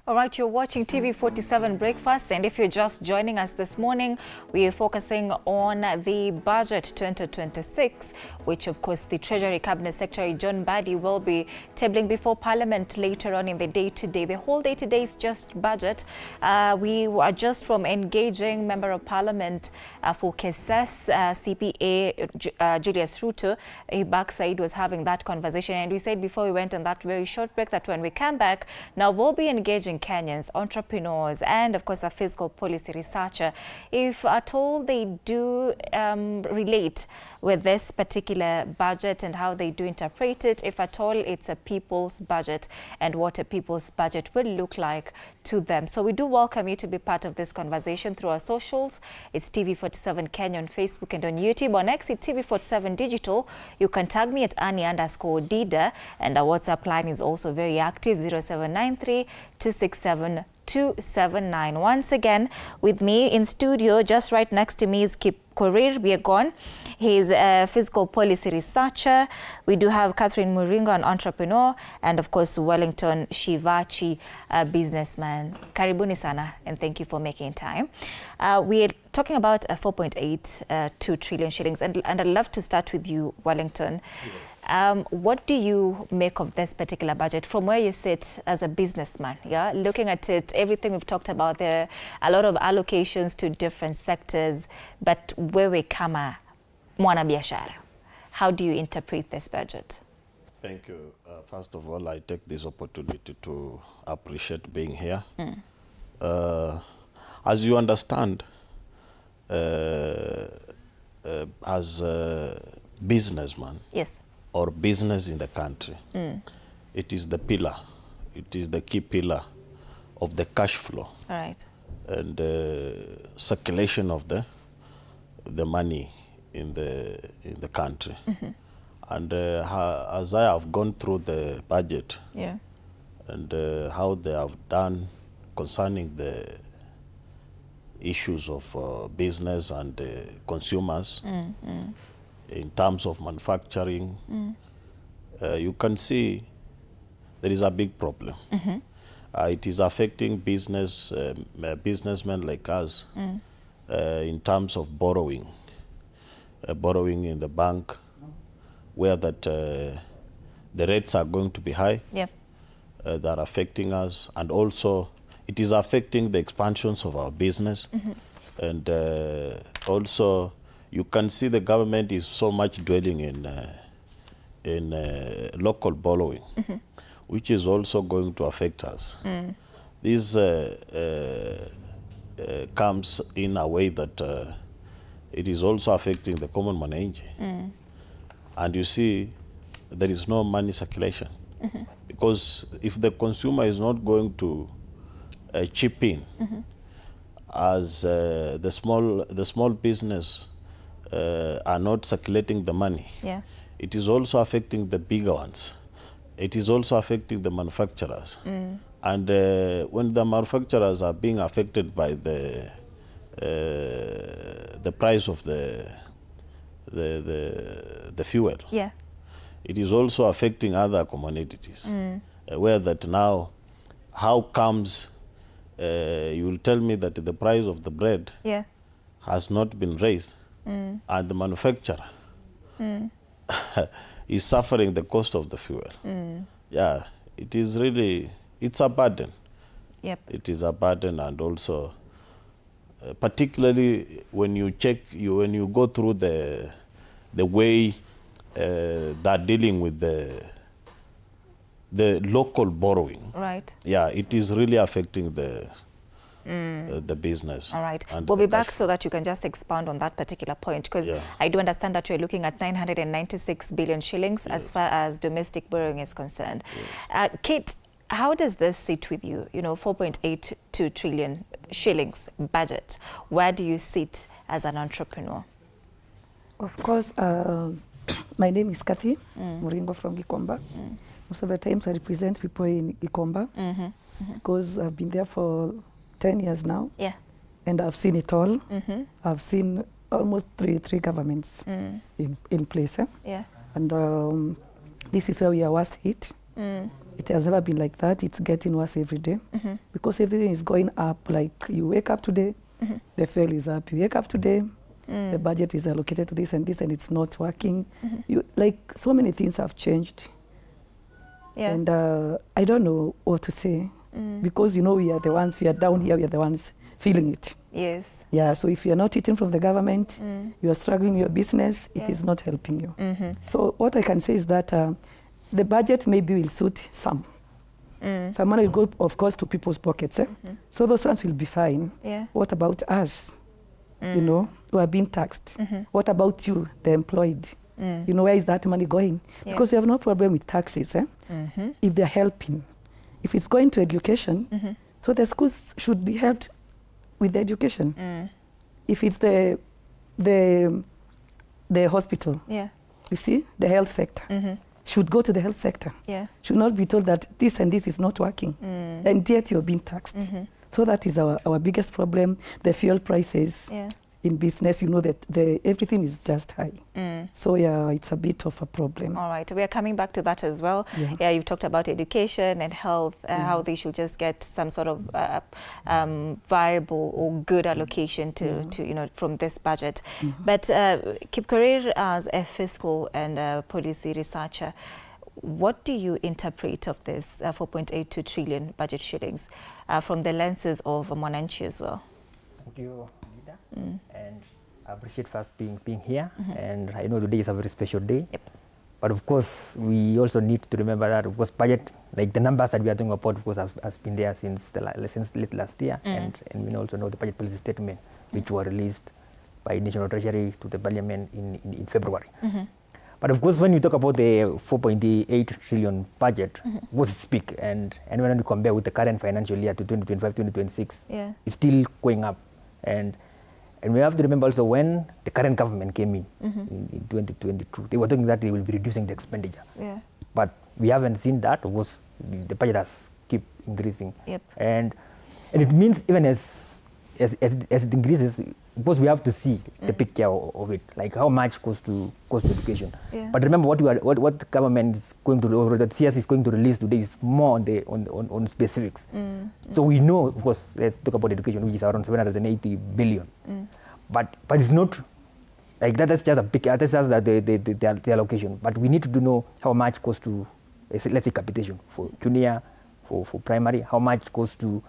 All right, you're watching TV47 Breakfast, and if you're just joining us this morning, we are focusing on the budget 2026, which of course the Treasury Cabinet Secretary John Mbadi will be tabling before Parliament later on in the day today. The whole day today is just budget. We are just from engaging Member of Parliament for KSS, CPA Julius Ruto. Ibak Said was having that conversation, and we said before we went on that very short break that when we come back, now we'll be engaging Kenyans, entrepreneurs, and of course a fiscal policy researcher, if at all they do relate with this particular budget and how they do interpret it, if at all it's a people's budget and what a people's budget will look like to them. So we do welcome you to be part of this conversation through our socials. It's TV47 Kenya on Facebook and on YouTube. On X, it's TV47 Digital. You can tag me at Annie_Dida, and our WhatsApp line is also very active, 0793 267 279. Once again, with me in studio, just right next to me is Kip Korir Biegon. He's a fiscal policy researcher. We do have Catherine Muringo, an entrepreneur, and of course Wellington Shivachi, a businessman. Karibuni sana, and thank you for making time. We're talking about 4.82 trillion shillings, and I'd love to start with you, Wellington. What do you make of this particular budget from where you sit as a businessman? Yeah, looking at it, everything we've talked about there, a lot of allocations to different sectors, but wewe kama mwana biashara, how do you interpret this budget? Thank you. First of all, I take this opportunity to appreciate being here. As you understand, as a businessman, yes, or business in the country, it is the pillar, it is the key pillar of the cash flow. All right. And circulation of the money in the country. And as I have gone through the budget, yeah, and how they have done concerning the issues of business and consumers, in terms of manufacturing, you can see there is a big problem. It is affecting businessmen like us in terms of borrowing in the bank, where that the rates are going to be high. Yeah. They are affecting us, and also it is affecting the expansions of our business. And also you can see the government is so much dwelling in local borrowing, which is also going to affect us. This comes in a way that it is also affecting the common mwananchi. And you see, there is no money circulation. Because if the consumer is not going to chip in, as the small business are not circulating the money, yeah, it is also affecting the bigger ones. It is also affecting the manufacturers. And when the manufacturers are being affected by the price of the fuel, yeah, it is also affecting other commodities. Where that now, how comes you will tell me that the price of the bread, yeah, has not been raised, and the manufacturer is suffering the cost of the fuel. Yeah, it is really, it's a burden. yep, It is a burden, and also particularly when you check, when you go through the way they're dealing with the local borrowing. right. Yeah, it is really affecting the business. All right. And We'll be back so that you can just expound on that particular point, because Yeah. I do understand that you're looking at 996 billion shillings as far as domestic borrowing is concerned. Kate, how does this sit with you? You know, 4.82 trillion shillings budget. Where do you sit as an entrepreneur? Of course, my name is Kathy Muringo from Gikomba. Most of the times I represent people in Gikomba because I've been there for 10 years now. Yeah. And I've seen it all. I've seen almost three governments in place. Yeah. And this is where we are worst hit. It has never been like that. It's getting worse every day because everything is going up. Like you wake up today, the fuel is up. You wake up today, the budget is allocated to this, and it's not working. You like so many things have changed. Yeah. And I don't know what to say because we are the ones, we are down here, we are the ones feeling it. Yes. Yeah, so if you are not eating from the government, you are struggling your business, it is not helping you. So what I can say is that the budget maybe will suit some. Some money will go, of course, to people's pockets. So those ones will be fine. Yeah. What about us, who are being taxed? What about you, the employed? Where is that money going? Yeah. Because we have no problem with taxes, if they're helping. If it's going to education, so the schools should be helped with the education. If it's the hospital, you see, the health sector, should go to the health sector. Should not be told that this and this is not working, and yet you're being taxed. So that is our biggest problem, the fuel prices. In business, that everything is just high. So yeah, it's a bit of a problem. All right, we are coming back to that as well. Yeah, you've talked about education and health, how they should just get some sort of viable or good allocation to from this budget. But Kipkorir, as a fiscal and policy researcher, what do you interpret of this 4.82 trillion budget shillings from the lenses of Mwananchi as well? Thank you. And I appreciate first being here, and I know today is a very special day. But of course, we also need to remember that, of course, budget, like the numbers that we are talking about, of course, has been there since late last year, and we also know the budget policy statement, which were released by National Treasury to the Parliament in February. But of course, when we talk about the 4.8 trillion budget, of course it's big, and when we compare with the current financial year to 2025-2026, it's still going up. And we have to remember also when the current government came in 2022, they were talking that they will be reducing the expenditure. But we haven't seen that. Of course, the budget has keep increasing. And it means even as it increases, of course we have to see the picture of it, like how much goes to education. But remember what the government is going to, or the CS is going to release today is more on specifics. So we know, of course, let's talk about education, which is around 780 billion. But it's not like that. That's just a big. That's just the allocation. But we need to know how much goes to, let's say, capitation for junior, for primary. How much goes to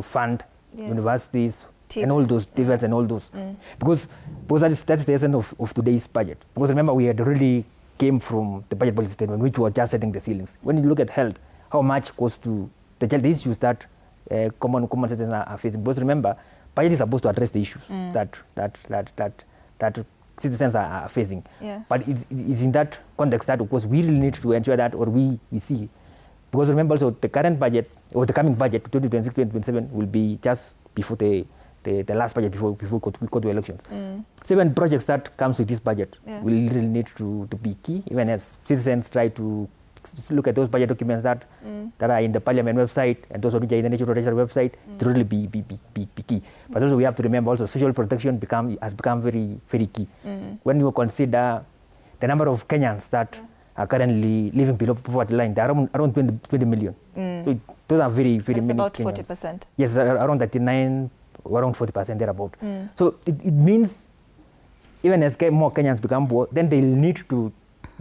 fund universities and all those defense and all those, because that's the essence of today's budget. Because remember, we had really came from the budget policy statement, which was just setting the ceilings. When you look at health, how much goes to the issues that common citizens are facing? Because remember, budget is supposed to address the issues that citizens are facing. But it's in that context that, of course, we really need to ensure that, or we see. Because remember also, the current budget, or the coming budget, 2026-2027, will be just before the last budget, before we go to elections. So even projects that comes with this budget will really need to be key, even as citizens try to look at those budget documents that are in the Parliament website and those which are in the National Treasury website to really be key. But also we have to remember also social protection has become very, very key. When you consider the number of Kenyans that are currently living below poverty line, they are around 20 million. So those are very, very many about Kenyans. 40%. Yes, around 39, around 40% thereabout. So it means even as more Kenyans become poor, then they'll need to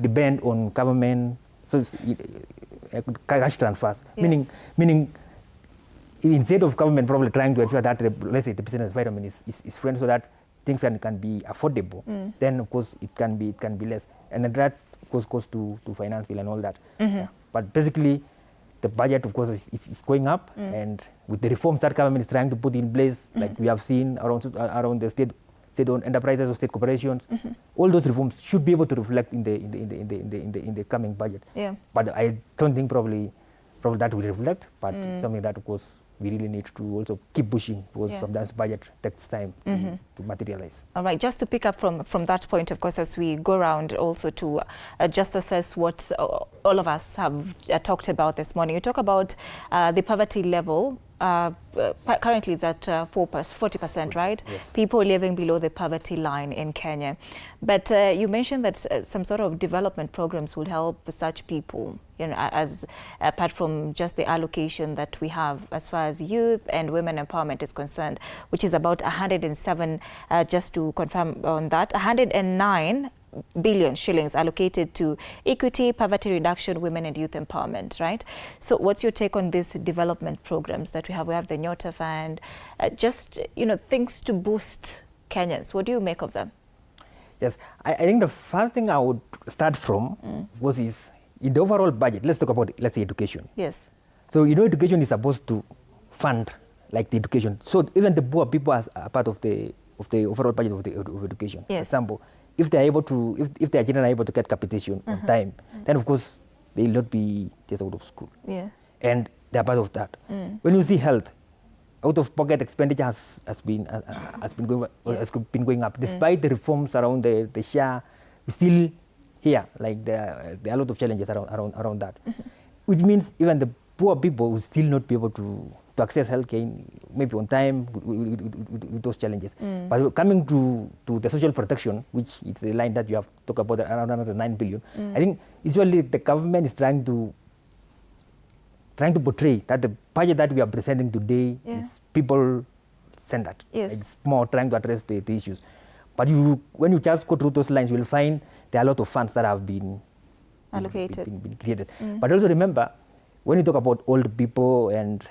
depend on government, so cash transfers. Meaning instead of government probably trying to ensure that let's say the business environment is friendly so that things can be affordable, then of course it can be less, and then that of course goes to finance bill and all that. But basically the budget of course is going up, and with the reforms that government is trying to put in place, like we have seen around the state-owned enterprises or state corporations, all those reforms should be able to reflect in the coming budget. But I don't think probably that will reflect, but it's something that of course we really need to also keep pushing, because sometimes budget takes time to materialize. All right, just to pick up from that point, of course, as we go around also to just assess what all of us have talked about this morning. You talk about the poverty level currently it's at 40%, right? Yes. People living below the poverty line in Kenya. But you mentioned that some sort of development programs will help such people, you know, as apart from just the allocation that we have as far as youth and women empowerment is concerned, which is about 107, just to confirm on that, 109 billion shillings allocated to equity, poverty reduction, women and youth empowerment, right? So what's your take on these development programs that we have? We have the Nyota Fund, just, you know, things to boost Kenyans. What do you make of them? Yes, I think the first thing I would start from is in the overall budget. Let's talk about, let's say, education. Yes. So, you know, education is supposed to fund like the education. So even the poor people as a part of the overall budget of education. Yes. For example, if they are able to, if their children are able to get capitation on time, then of course they will not be just out of school. Yeah. And they are part of that. When you see health, out-of-pocket expenditure has been going up. Despite the reforms around the SHA, we still here, like there are a lot of challenges around that. Which means even the poor people will still not be able to access healthcare maybe on time with those challenges. But coming to the social protection, which is the line that you have talked about, around 9 billion, I think usually the government is trying to portray that the budget that we are presenting today is people-centered. Yes. It's more trying to address the issues. But when you just go through those lines, you will find there are a lot of funds that have been allocated, been created. But also remember, when you talk about old people and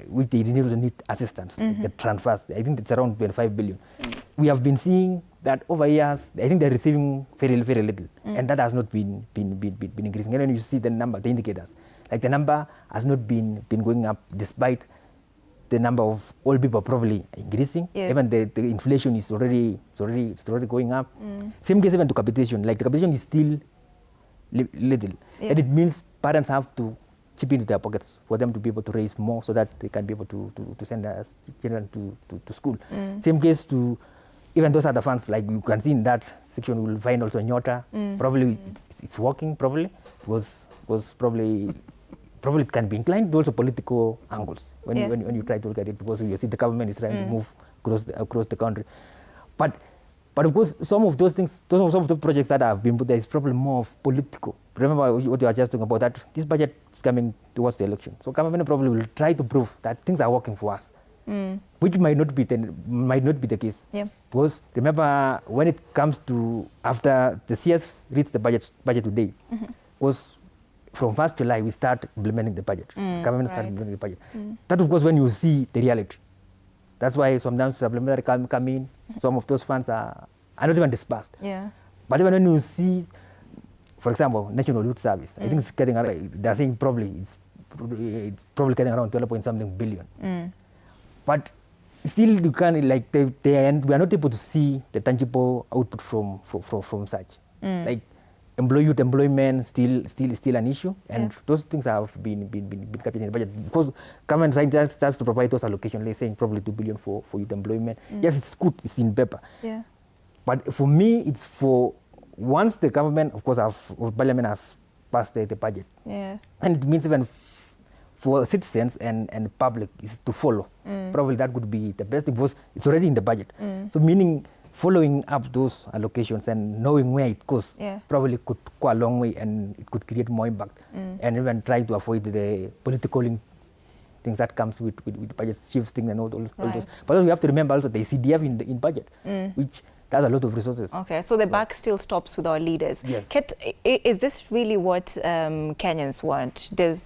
with the need assistance, the transfers, I think it's around 25 billion. We have been seeing that over years, I think they're receiving very little, and that has not been increasing. And when you see the number, the indicators, like the number has not been going up despite the number of old people probably increasing. Yes. Even the inflation is already going up. Same case even to capitation, like the capitation is still little, and it means parents have to chip into their pockets for them to be able to raise more so that they can be able to send their children to school. Same case to even those other funds, like you can see in that section, you will find also Nyota. Probably it's working, probably. Was probably it can be inclined to also political angles when you try to look at it, because you see the government is trying to move across the country. But of course, some of those things, some of the projects that have been put there is probably more of political. Remember what you are just talking about, that this budget is coming towards the election. So government probably will try to prove that things are working for us, which might not be the case. Yeah. Because remember, when it comes to after the CS reads the budget today, was from 1st July we start implementing the budget. Government start implementing the budget. That of course when you see the reality. That's why sometimes supplementary come in. Some of those funds are not even dispersed. Yeah. But even when you see, for example, National Youth Service, I think it's getting around, they're saying it's probably getting around 12.something billion. But still you can, like, we are not able to see the tangible output from such. Like youth employment still an issue, and those things have been captured in the budget, because government starts to provide those allocations, like saying probably 2 billion for youth employment. Yes, it's good, it's in paper. Yeah. But for me, it's for once the government, of course, or parliament has passed the budget. Yeah. And it means even for citizens and public is to follow. Probably that would be the best, because it's already in the budget. So meaning following up those allocations and knowing where it goes probably could go a long way, and it could create more impact, and even try to avoid the political things that comes with budget shifting and all those. But we have to remember also the CDF in budget, which has a lot of resources. Okay, so the buck still stops with our leaders. Yes. Is this really what Kenyans want? There's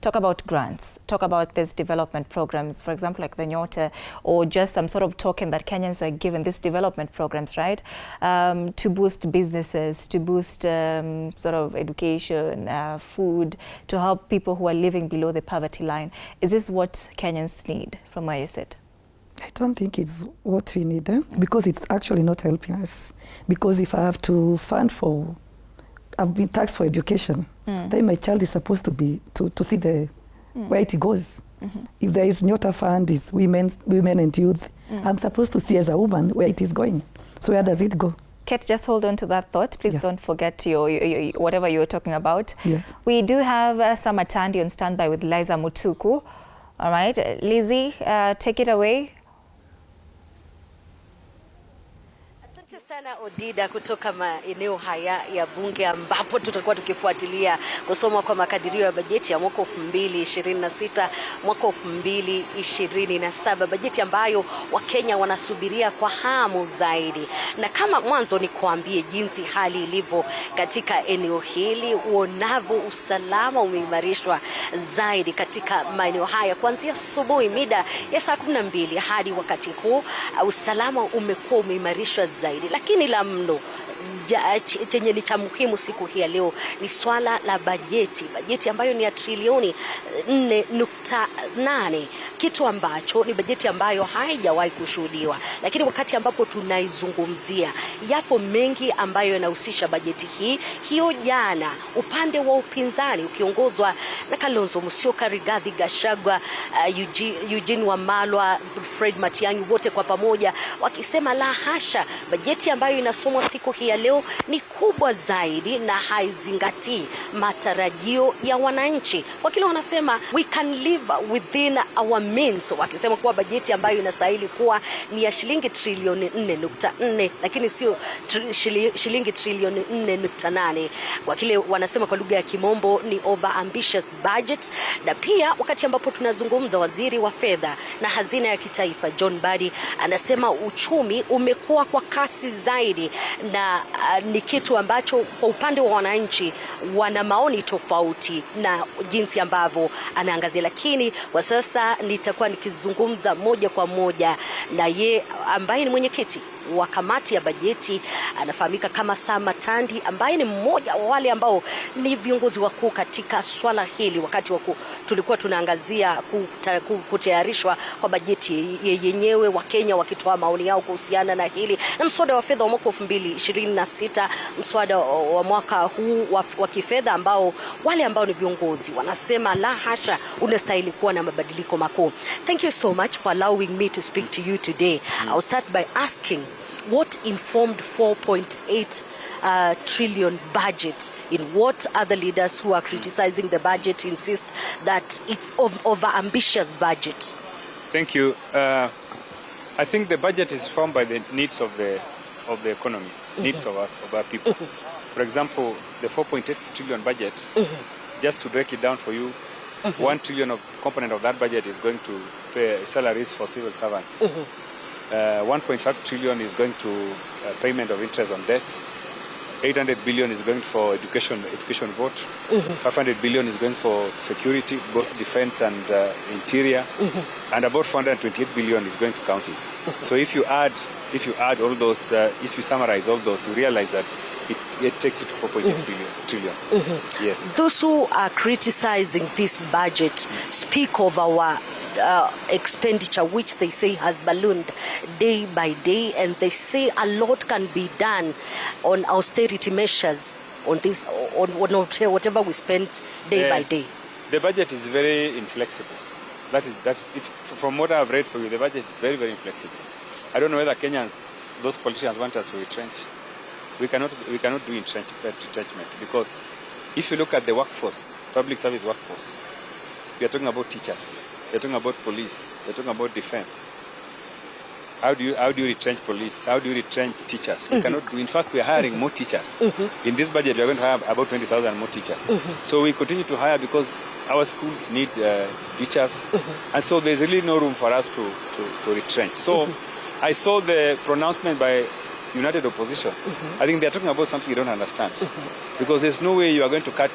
talk about grants, talk about these development programs, for example, like the Nyota, or just some sort of token that Kenyans are given, these development programs, right? To boost businesses, to boost sort of education, food, to help people who are living below the poverty line. Is this what Kenyans need, from where you sit? I don't think it's what we need, because it's actually not helping us. Because if I have to fund for, I've been taxed for education, then my child is supposed to be to see the where it goes. If there is Nyota Fund, is women and youth, I'm supposed to see as a woman where it is going. So where does it go? Kate, just hold on to that thought. Please don't forget your whatever you were talking about. Yes. We do have Sam Atandi on standby with Liza Mutuku. All right, Lizzie, take it away. Asante sana Odida kutoka maeneo haya ya bunge ambapo tutakuwa tukifuatilia kusomwa kwa makadirio ya bajeti ya mwaka 2026 mwaka 2027, bajeti ambayo Wakenya wanasubiria kwa hamu zaidi. Na kama mwanzo ni kuambie jinsi hali ilivyo katika eneo hili, uonavyo usalama umeimarishwa zaidi katika maeneo haya kuanzia asubuhi mida ya saa 12 hadi wakati huu. Usalama umekuwa umeimarishwa zaidi, lakini la mno chenye ni cha muhimu siku hii ya leo ni swala la bajeti ambayo ni ya trilioni 4.8, kitu ambacho ni bajeti ambayo haijawahi kushuhudiwa. Lakini wakati ambapo tunaizungumzia, yapo mengi ambayo yanahusisha bajeti hii. Hiyo jana upande wa upinzani ukiongozwa na Kalonzo Musyoka, Rigathi Gachagua, Eugene Wamalwa, Fred Matiang'i, wote kwa pamoja wakisema la hasha, bajeti ambayo inasomwa siku hii ya leo ni kubwa zaidi na haizingatii matarajio ya wananchi. Kwa kile wanasema we can live within our means, wakisema kuwa bajeti ambayo inastahili kuwa ni ya shilingi trilioni 4.4 lakini sio shilingi trilioni 4.8. Kwa kile wanasema kwa lugha ya kimombo ni over ambitious budget. Na pia wakati ambapo tunazungumza, waziri wa fedha na hazina ya kitaifa John Mbadi anasema uchumi umekuwa kwa kasi zaidi, na ni kitu ambacho kwa upande wa wananchi wana maoni tofauti na jinsi ambavyo anaangazia. Lakini kwa sasa nitakuwa nikizungumza moja kwa moja na ye ambaye ni mwenyekiti wa kamati ya bajeti, anafahamika kama Sama Tandi, ambaye ni mmoja wa wale ambao ni viongozi wakuu katika swala hili wakati tulikuwa tunaangazia kutayarishwa kwa bajeti yenyewe, Wakenya wakitoa maoni yao kuhusiana na hili na mswada wa fedha wa mwaka 2026, mswada wa mwaka huu wa kifedha ambao wale ambao ni viongozi wanasema la hasha, unastahili kuwa na mabadiliko makuu. Thank you so much for allowing me to speak to you today. I'll start by asking, what informed 4.8 trillion budget, in what other leaders who are criticizing the budget insist that it's over ambitious budget? Thank you. I think the budget is formed by the needs of the economy, needs of our people. For example, the 4.8 trillion budget, just to break it down for you, 1 trillion of component of that budget is going to pay salaries for civil servants. 1.5 trillion is going to payment of interest on debt. 800 billion is going for education vote. 500 billion is going for security, both defense and interior. And about 428 billion is going to counties. So if you add all those, if you summarize all those, you realize that it takes you to 4.8 trillion. Yes. Those who are criticizing this budget speak of our expenditure, which they say has ballooned day by day, and they say a lot can be done on austerity measures on this, on whatever we spend day by day. The budget is very inflexible. That's from what I've read for you, the budget is very, very inflexible. I don't know whether Kenyans, those politicians, want us to retrench. We cannot do retrenchment, because if you look at the workforce, public service workforce, we are talking about teachers, we are talking about police, we are talking about defense. How do you retrench police? How do you retrench teachers? We cannot do. In fact, we are hiring more teachers. In this budget, we are going to have about 20,000 more teachers. So we continue to hire because our schools need teachers, and so there's really no room for us to retrench. So I saw the pronouncement by United Opposition. I think they're talking about something you don't understand. Because there's no way you are going to cut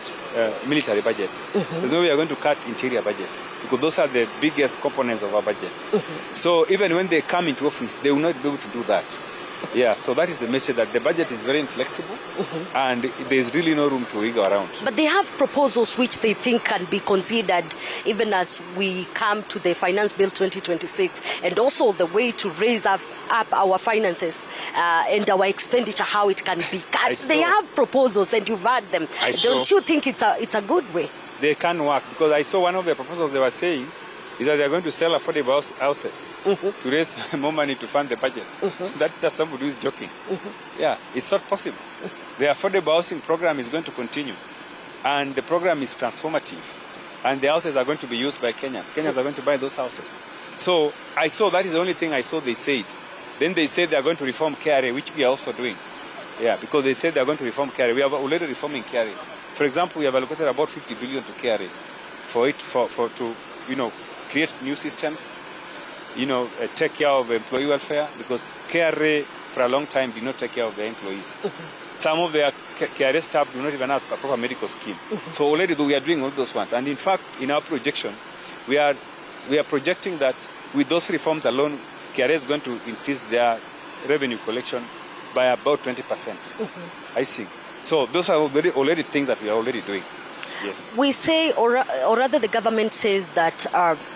military budget. There's no way you are going to cut interior budget. Because those are the biggest components of our budget. So even when they come into office, they will not be able to do that. Yeah, so that is the message, that the budget is very inflexible and there's really no room to wiggle around. But they have proposals which they think can be considered even as we come to the Finance Bill 2026, and also the way to raise up our finances and our expenditure, how it can be cut. They have proposals and you've heard them. Don't you think it's a good way? They can work, because I saw one of the proposals they were saying is that they are going to sell affordable houses to raise more money to fund the budget. That's somebody who is joking. Yeah, it's not possible. The affordable housing program is going to continue, and the program is transformative. and the houses are going to be used by Kenyans. Kenyans are going to buy those houses. So I saw, that is the only thing I saw they said. Then they said they are going to reform KRA, which we are also doing. Yeah, because they said they are going to reform KRA. We are already reforming KRA. For example, we have allocated about 50 billion to KRA to create new systems, take care of employee welfare, because KRA for a long time did not take care of their employees. Some of their KRA staff do not even have a proper medical scheme. So already we are doing all those ones. And in fact, in our projection, we are projecting that with those reforms alone, KRA is going to increase their revenue collection by about 20%. I think. So those are already things that we are already doing. Yes. We say, or rather the government says that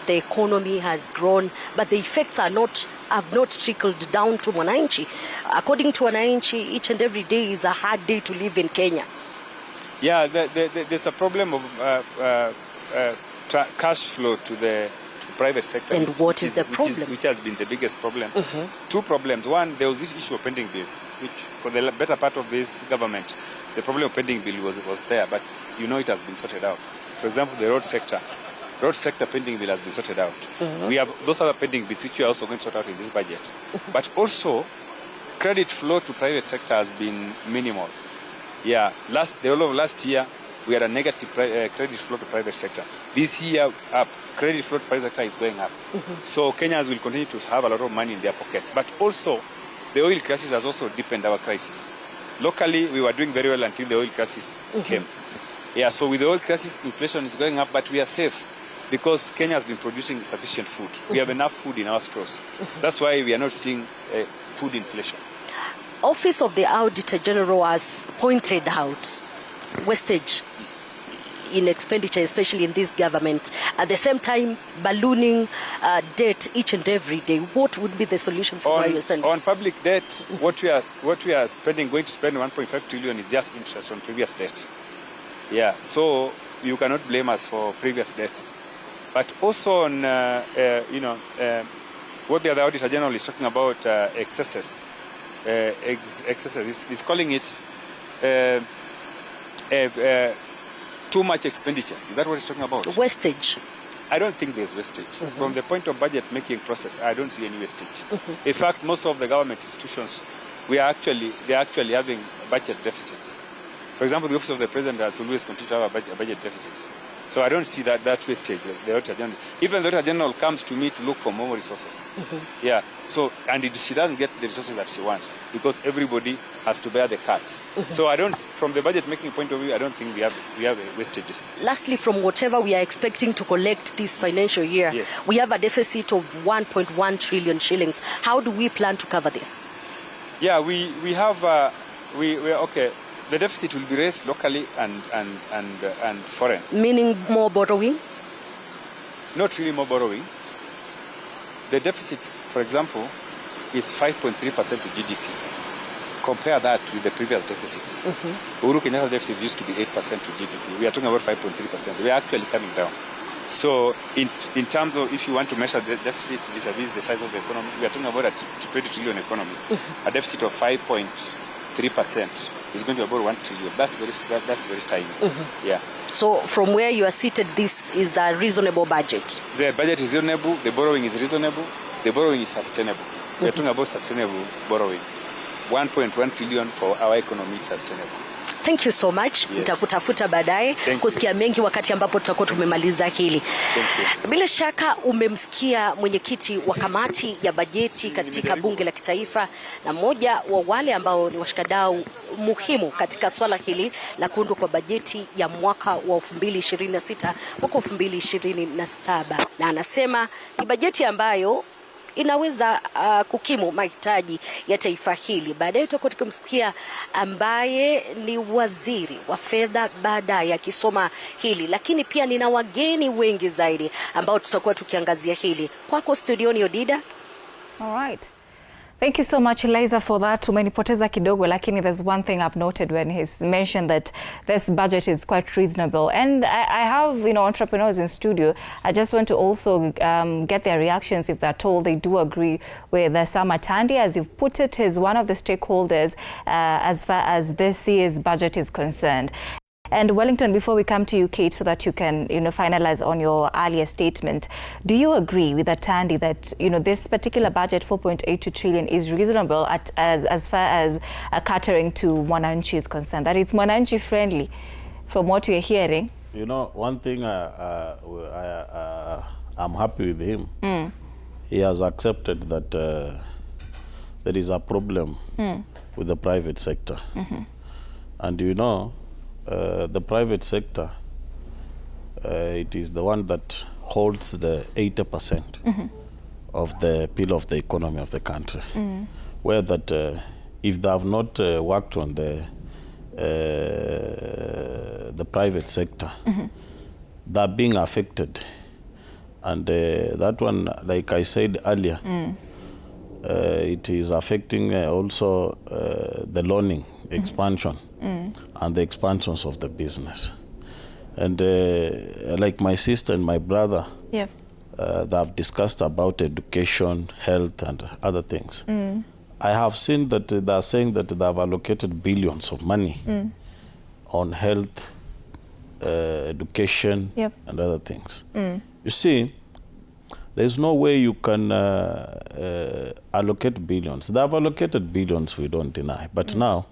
the economy has grown, but the effects have not trickled down to Mwananchi. According to Mwananchi, each and every day is a hard day to live in Kenya. Yeah, there's a problem of cash flow to the private sector. And what is the problem? Which has been the biggest problem. Two problems. One, there was this issue of pending bills, which for the better part of this government, the problem of pending bill was there, but it has been sorted out. For example, the road sector pending bill has been sorted out. We have those other pending bills which we are also going to sort out in this budget. But also, credit flow to private sector has been minimal. Yeah, the whole of last year, we had a negative credit flow to private sector. This year, credit flow to private sector is going up. So Kenyans will continue to have a lot of money in their pockets. But also, the oil crisis has also deepened our crisis. Locally, we were doing very well until the oil crisis came. Yeah, so with the oil crisis, inflation is going up, but we are safe because Kenya has been producing sufficient food. We have enough food in our stores. That's why we are not seeing food inflation. Office of the Auditor General has pointed out wastage in expenditure, especially in this government. At the same time, ballooning debt each and every day. What would be the solution for where you're standing? On public debt, what we are going to spend 1.5 trillion is just interest on previous debt. Yeah, so you cannot blame us for previous debts. But also on, what the other Auditor General is talking about, excesses. Excesses. He's calling it too much expenditures. Is that what he's talking about? Wastage. I don't think there's wastage. From the point of budget making process, I don't see any wastage. In fact, most of the government institutions, they're actually having budget deficits. For example, the Office of the President has always continued to have a budget deficit. So I don't see that wastage. The Auditor General, even the Auditor General comes to me to look for more resources. Yeah. So she doesn't get the resources that she wants because everybody has to bear the cuts. So from the budget making point of view, I don't think we have wastages. Lastly, from whatever we are expecting to collect this financial year, yes, we have a deficit of 1.1 trillion shillings. How do we plan to cover this? Yeah, we have okay. The deficit will be raised locally and foreign. Meaning more borrowing? Not really more borrowing. The deficit, for example, is 5.3% to GDP. Compare that with the previous deficits. Uhuru Kenyatta's deficit used to be 8% to GDP. We are talking about 5.3%. We are actually coming down. So in terms of if you want to measure the deficit vis-a-vis the size of the economy, we are talking about a 20 trillion economy. A deficit of 5.3%. is going to be about 1 trillion. That's very tiny. Yeah. So from where you are seated, this is a reasonable budget? The budget is reasonable, the borrowing is reasonable, the borrowing is sustainable. We are talking about sustainable borrowing. 1.1 trillion for our economy is sustainable. Thank you so much. Nitakutafuta baadaye kusikia mengi wakati ambapo tutakuwa tumemaliza hili. Bila shaka umemsikia mwenyekiti wa kamati ya bajeti katika bunge la kitaifa na mmoja wa wale ambao ni washikadau muhimu katika swala hili la kuundwa kwa bajeti ya mwaka wa 2026 mwaka 2027, na anasema ni bajeti ambayo inaweza kukimu mahitaji ya taifa hili. Baadaye tutakuwa tukimsikia ambaye ni waziri wa fedha baadaye akisoma hili, lakini pia nina wageni wengi zaidi ambao tutakuwa tukiangazia hili. Kwako studioni Odida. All right. Thank you so much, Eliza, for that. Umenipoteza kidogo, lakini there's one thing I've noted when he's mentioned that this budget is quite reasonable. And I have, entrepreneurs in studio. I just want to also get their reactions if they're told they do agree with Sama Tandi, as you've put it, is one of the stakeholders as far as this year's budget is concerned. And Wellington, before we come to you, Kate, so that you can, finalize on your earlier statement, do you agree with Atandi that, this particular budget, 4.82 trillion, is reasonable as far as catering to Mwananchi is concerned, that it's Mwananchi friendly from what we're hearing? One thing I'm happy with him. He has accepted that there is a problem with the private sector. And the private sector, it is the one that holds the 80% of the pill of the economy of the country. Where that if they have not worked on the private sector, they're being affected. And that one, like I said earlier, it is affecting also the learning expansion and the expansions of the business. And like my sister and my brother, they have discussed about education, health, and other things. I have seen that they are saying that they have allocated billions of money on health, education, and other things. You see, there's no way you can allocate billions. They have allocated billions, we don't deny. But now,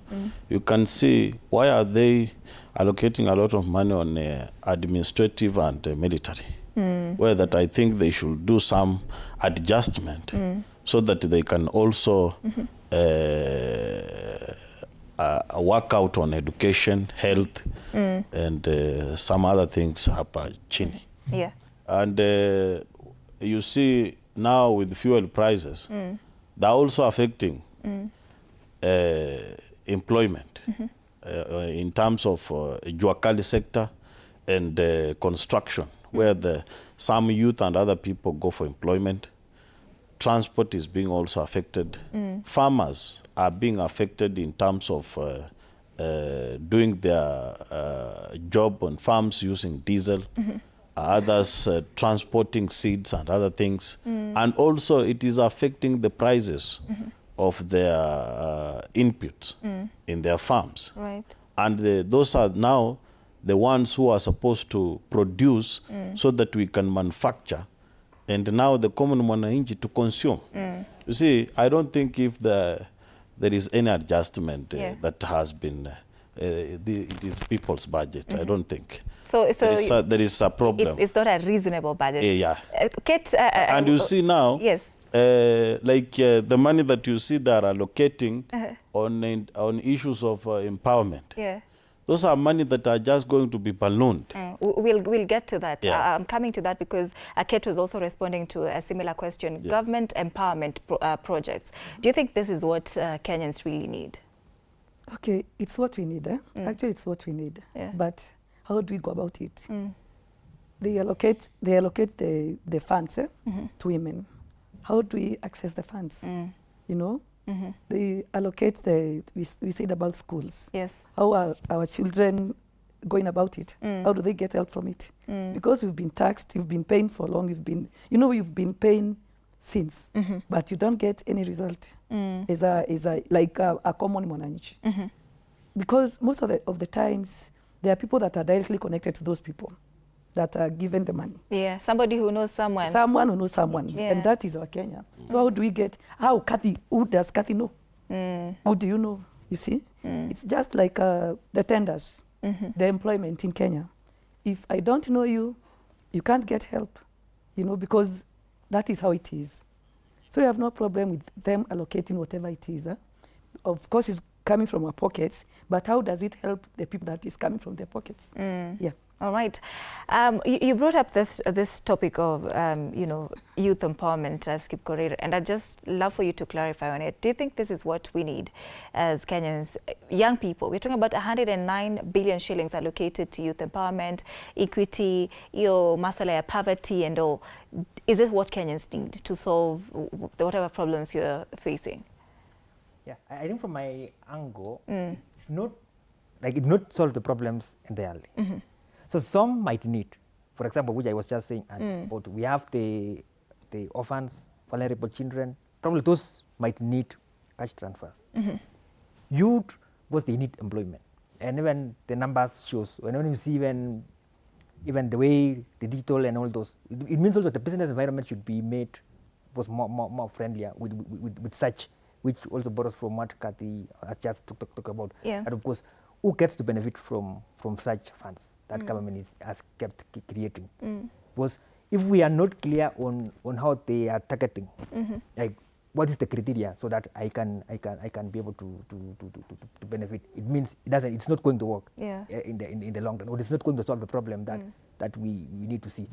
you can see why are they allocating a lot of money on administrative and military. Where that I think they should do some adjustment so that they can also work out on education, health, and some other things hapa chini. And you see now with fuel prices, they're also affecting employment in terms of Juakali sector and construction, where some youth and other people go for employment. Transport is being also affected. Farmers are being affected in terms of doing their job on farms using diesel. Others transporting seeds and other things. And also it is affecting the prices of their inputs in their farms. And those are now the ones who are supposed to produce so that we can manufacture, and now the common mwananchi to consume. You see, I don't think if there is any adjustment that has been, it is people's budget. I don't think. So there is a problem. It's not a reasonable budget. Kate, and you see now, the money that you see they are allocating on issues of empowerment. Those are money that are just going to be ballooned. We'll get to that. I'm coming to that because Kate was also responding to a similar question. Government empowerment projects. Do you think this is what Kenyans really need? Okay, it's what we need. Actually, it's what we need. But how do we go about it? They allocate the funds to women. How do we access the funds? They allocate we said about schools. How are our children going about it? How do they get help from it? Because you've been taxed, you've been paying for long, you've been paying since, but you don't get any result as a common mwananchi. Because most of the times, there are people that are directly connected to those people that are given the money. Somebody who knows someone. Someone who knows someone. And that is our Kenya. So how do we get, who does Kathy know? How do you know? You see? It's just like the tenders, the employment in Kenya. If I don't know you, you can't get help, because that is how it is. So you have no problem with them allocating whatever it is. Of course, it's coming from our pockets, but how does it help the people that is coming from their pockets? All right. You brought up this topic of, youth empowerment, Skip Korir, and I'd just love for you to clarify on it. Do you think this is what we need as Kenyans, young people? We're talking about 109 billion shillings allocated to youth empowerment, equity, masala ya poverty and all. Is this what Kenyans need to solve whatever problems you're facing? I think from my angle, it's not solve the problems entirely. So some might need, for example, which I was just saying, about we have the orphans, vulnerable children, probably those might need cash transfers. Youth, because they need employment. And even the numbers shows, when you see even the way the digital and all those, it means also the business environment should be made was more friendlier with such, which also borrows from what Kathy has just talked about. Yeah. And of course, who gets to benefit from such funds that government has kept creating? Because if we are not clear on how they are targeting, like what is the criteria so that I can be able to benefit, it means it's not going to work in the long run, or it's not going to solve the problem that we need to see.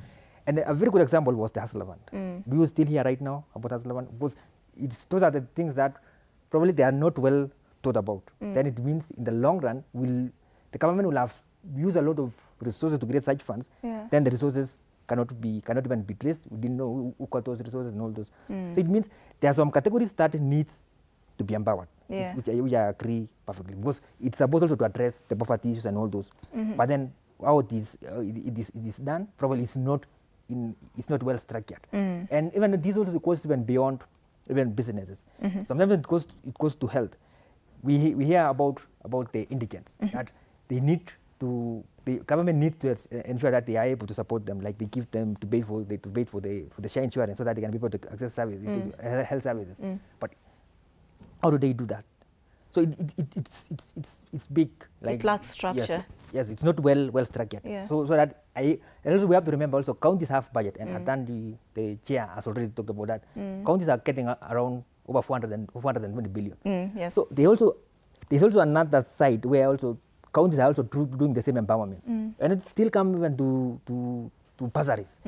And a very good example was the Hustler Fund. Do you still hear right now about Hustler Fund? Because those are the things that probably they are not well thought about. Then it means in the long run, the government will have used a lot of resources to create such funds. Then the resources cannot even be traced. We didn't know who got those resources and all those. So it means there are some categories that needs to be empowered, which I agree perfectly, because it's supposed also to address the poverty issues and all those. But then how it is done, probably it's not well structured. And even this also goes even beyond even businesses. Sometimes it goes to health. We hear about the indigents, that the government needs to ensure that they are able to support them, like they give them to pay for the share insurance so that they can be able to access services, health services. But how do they do that? So it's big. Like, it lacks structure. Yes, it's not well structured. So that and also we have to remember also counties have budget, and Atan, the chair, has already talked about that. Counties are getting around over 420 billion. Yes. So there's also another side where also counties are also doing the same empowerments, and it still comes even to bursaries.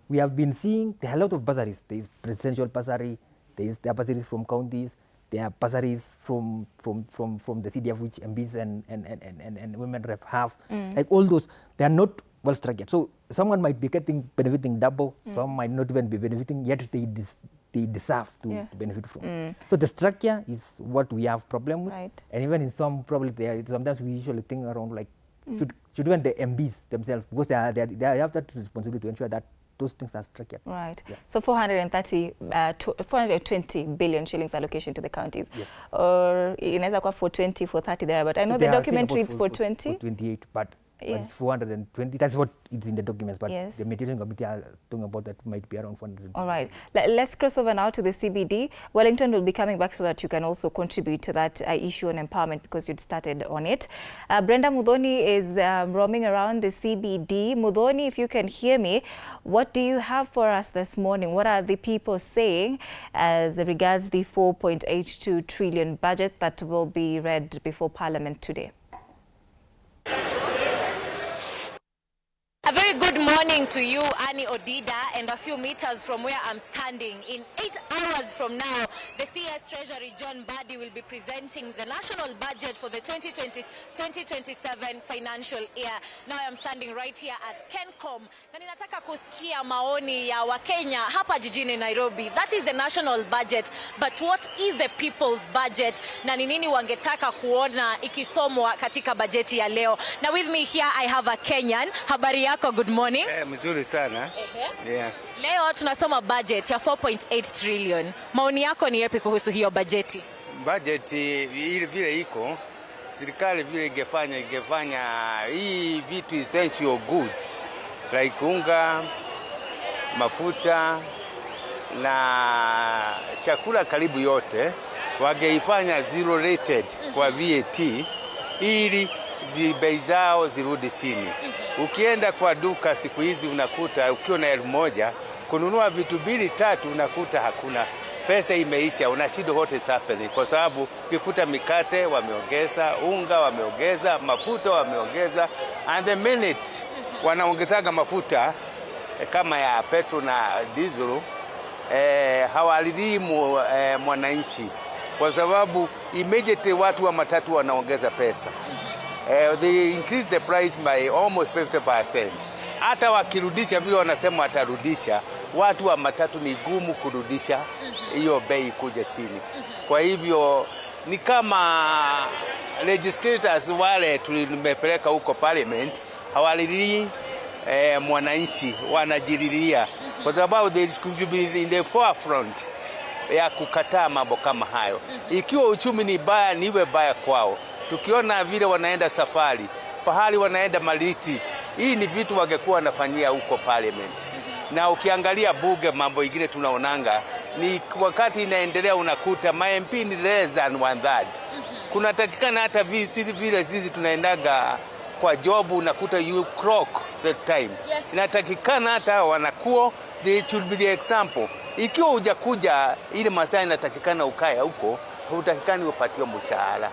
We have been seeing there are a lot of bursaries. There is presidential bursary, there are bursaries from counties, there are bursaries from the CDF, which MPs and women rep have. Like all those, they are not well structured. So someone might be benefiting double, some might not even be benefiting, yet they deserve to benefit from. So the structure is what we have problem with. Right. And even in some, probably sometimes we usually think around like, should even the MPs themselves, because they have that responsibility to ensure that those things are structured. Right. So 420 billion shillings allocation to the counties. Yes. Or inaweza kuwa for 20, for 30 there, but I know the document reads for 20. For 28, but it's 420. That's what it's in the documents, but the mediation committee are talking about that might be around 400. All right. Let's cross over now to the CBD. Wellington will be coming back so that you can also contribute to that issue on empowerment, because you'd started on it. Brenda Mudhoni is roaming around the CBD. Mudhoni, if you can hear me, what do you have for us this morning? What are the people saying as regards the 4.82 trillion budget that will be read before Parliament today? A very good morning to you, Annie Odida, and a few meters from where I'm standing. In 8 hours from now, the CS Treasury John Mbadi will be presenting the national budget for the 2027 financial year. Now I'm standing right here at Kencom, na ninataka kusikia maoni ya Wakenya hapa jijini Nairobi. That is the national budget, but what is the people's budget? Na ni nini wangetaka kuona ikisomwa katika bajeti ya leo? Now with me here I have a Kenyan. Habari yako? Good morning. Mzuri sana. Yeah. Leo tunasoma budget ya 4.8 trillion. Maoni yako ni yapi kuhusu hiyo bajeti? Bajeti vile iko, serikali vile ingefanya hii vitu essential goods like unga, mafuta na chakula karibu yote wangeifanya zero rated kwa VAT ili bei zao zirudi chini. Ukienda kwa duka siku hizi unakuta ukiwa na 1,000 kununua vitu 2-3 unakuta hakuna pesa, imeisha, unashindwa wote sapeli, kwa sababu ukikuta mikate wameongeza, unga wameongeza, mafuta wameongeza, and the minute wanaongezaga mafuta kama ya petrol na diesel hawalidii mwananchi, kwa sababu immediately watu wa matatu wanaongeza pesa. They increase the price by almost 50%. Hata wakirudisha vile wanasema watarudisha, watu wa matatu ni gumu kurudisha hiyo bei kuja chini. Kwa hivyo ni kama legislators wale tulimepeleka huko parliament hawalilii mwananchi, wanajililia, kwa sababu they should be in the forefront ya kukataa mambo kama hayo. Ikiwa uchumi ni baya, niwe baya kwao. tukiona vile wanaenda safari, pahali wanaenda malitit. Hii ni vitu wangekuwa wanafanyia huko parliament. Na ukiangalia bunge, mambo ingine tunaonanga ni wakati inaendelea unakuta MP ni less than 1/3. Kunatakikana hata vile sisi tunaendaga kwa job unakuta you clock the time. Yes. Inatakikana hata wanakuwa they should be the example. Ikiwa hujakuja ile masaa inatakikana ukaya huko, hutakikani upatiwe mshahara.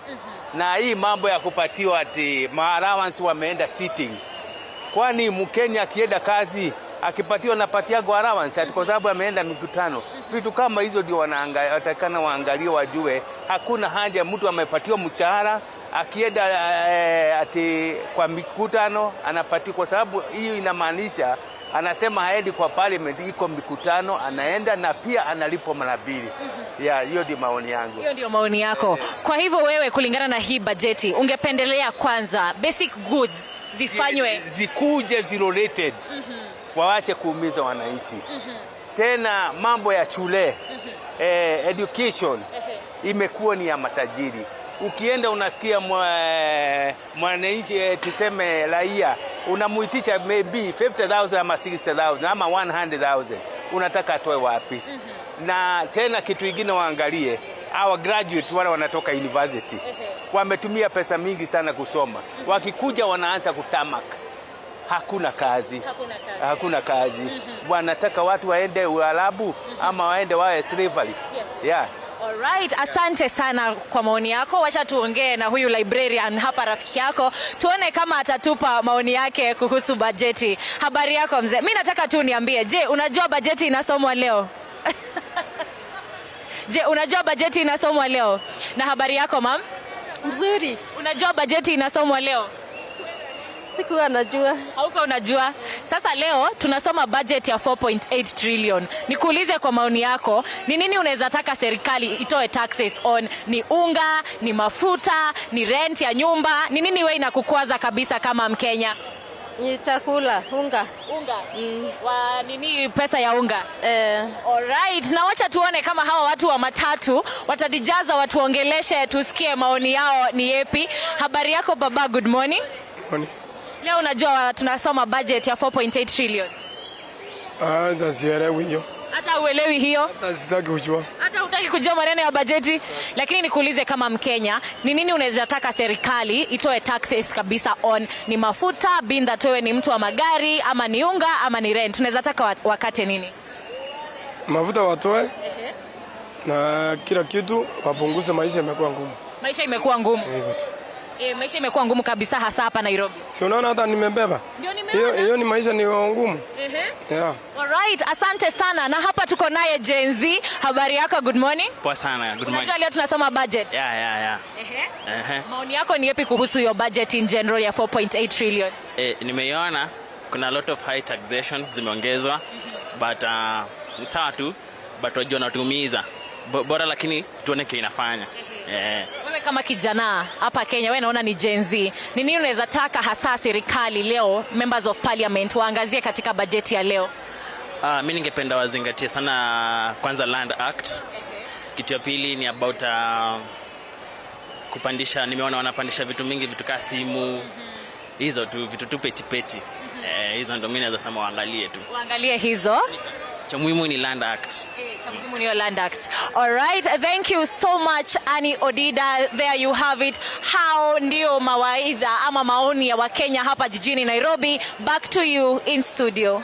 Na hii mambo ya kupatiwa ati allowance wameenda sitting. Kwani Mkenya akienda kazi akipatiwa napatiago allowance ati kwa sababu ameenda mikutano. Vitu kama hizo ndio watakana waangalie, wajue hakuna haja mtu amepatiwa mshahara akienda ati kwa mikutano anapatiwa, kwa sababu hiyo inamaanisha anasema haendi kwa parliament, iko mikutano anaenda na pia analipwa mara mbili. Hiyo ndio maoni yangu. Hiyo ndio maoni yako. Kwa hivyo wewe, kulingana na hii bajeti, ungependelea kwanza basic goods zifanywe zikuje related, waache kuumiza wananchi. Tena mambo ya shule, education imekuwa ni ya matajiri. Ukienda unasikia mwananchi tuseme raia unamuitisha maybe 50,000 ama 60,000 ama 100,000, unataka atoe wapi? Na tena kitu kingine waangalie our graduate wale wanatoka university wametumia pesa mingi sana kusoma, wakikuja wanaanza kutamak, hakuna kazi. Wanataka watu waende Uarabu ama waende wawe slavery. Alright, asante sana kwa maoni yako. Wacha tuongee na huyu librarian hapa, rafiki yako, tuone kama atatupa maoni yake kuhusu bajeti. Habari yako mzee? Mimi nataka tu niambie, je, unajua bajeti inasomwa leo? Je, unajua bajeti inasomwa leo? Na habari yako mam? Mzuri. Unajua bajeti inasomwa leo? Sikuwa najua. Hauko unajua? Sasa leo tunasoma budget ya 4.8 trillion. Nikuulize kwa maoni yako, ni nini unaweza taka serikali itoe taxes on? Ni unga, ni mafuta, ni rent ya nyumba? Ni nini wewe inakukwaza kabisa kama Mkenya? Ni chakula, unga. Unga? Wa nini pesa ya unga? Alright, na wacha tuone kama hawa watu wa matatu watadijaza, watuongeleshe tusikie maoni yao ni yepi. Habari yako baba, good morning. Morning. Leo unajua tunasoma budget ya 4.8 trillion. Sielewi hiyo. Hata uelewi hiyo? Hata sitaki kujua. Hata hutaki kujua maneno ya bajeti? Lakini nikuulize kama Mkenya, ni nini unaweza taka serikali itoe taxes kabisa on? Ni mafuta, being that wewe ni mtu wa magari, ama ni unga, ama ni rent? Unaweza taka wakate nini? Mafuta watoe. Na kila kitu wapunguze, maisha imekuwa ngumu. Maisha imekuwa ngumu. Maisha imekuwa ngumu kabisa, hasa hapa Nairobi. Si unaona hata nimebeba? Ndio nimeona. Hiyo ni maisha ni ngumu. Alright, asante sana. Na hapa tuko naye Gen Z. Habari yako, good morning. Poa sana, good morning. Unajua leo tunasoma budget? Maoni yako ni yapi kuhusu your budget in general ya 4.8 trillion? Nimeiona kuna a lot of high taxations zimeongezwa, but ni sawa tu, but wajua natumiza. Bora lakini tuone kile inafanya. Wewe kama kijana hapa Kenya, wewe naona ni Gen Z, ni nini unaweza taka hasa serikali leo, members of parliament, waangazie katika bajeti ya leo? Mimi ningependa wazingatie sana kwanza Land Act. Kitu ya pili ni about kupandisha, nimeona wanapandisha vitu mingi, vitu kama simu. Hizo tu vitu tu peti. Hizo ndio mimi naweza sema waangalie tu. Waangalie hizo. Cha muhimu ni Land Act. Cha muhimu ni Land Act. All right, thank you so much Annie Odida. There you have it. How ndio mawaidha ama maoni ya Wakenya hapa jijini Nairobi. Back to you in studio.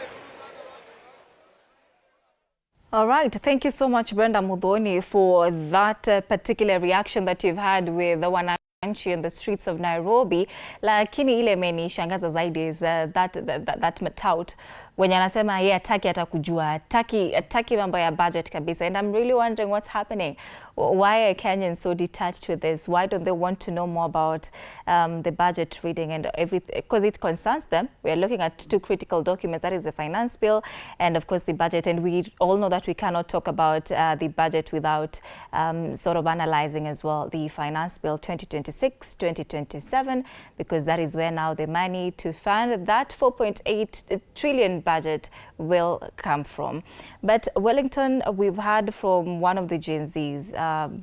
All right, thank you so much Brenda Mudhoni for that particular reaction that you've had with the wananchi in the streets of Nairobi. Lakini ile imenishangaza zaidi is that Matout wenye anasema yeye hataki hata kujua, hataki mambo ya budget kabisa. And I'm really wondering what's happening. Why are Kenyans so detached with this? Why don't they want to know more about the budget reading and everything? Because it concerns them. We are looking at two critical documents. That is the finance bill and of course the budget. And we all know that we cannot talk about the budget without sort of analyzing as well the finance bill 2026-2027, because that is where now the money to fund that 4.8 trillion budget will come from. But Wellington, we've heard from one of the Gen Zs,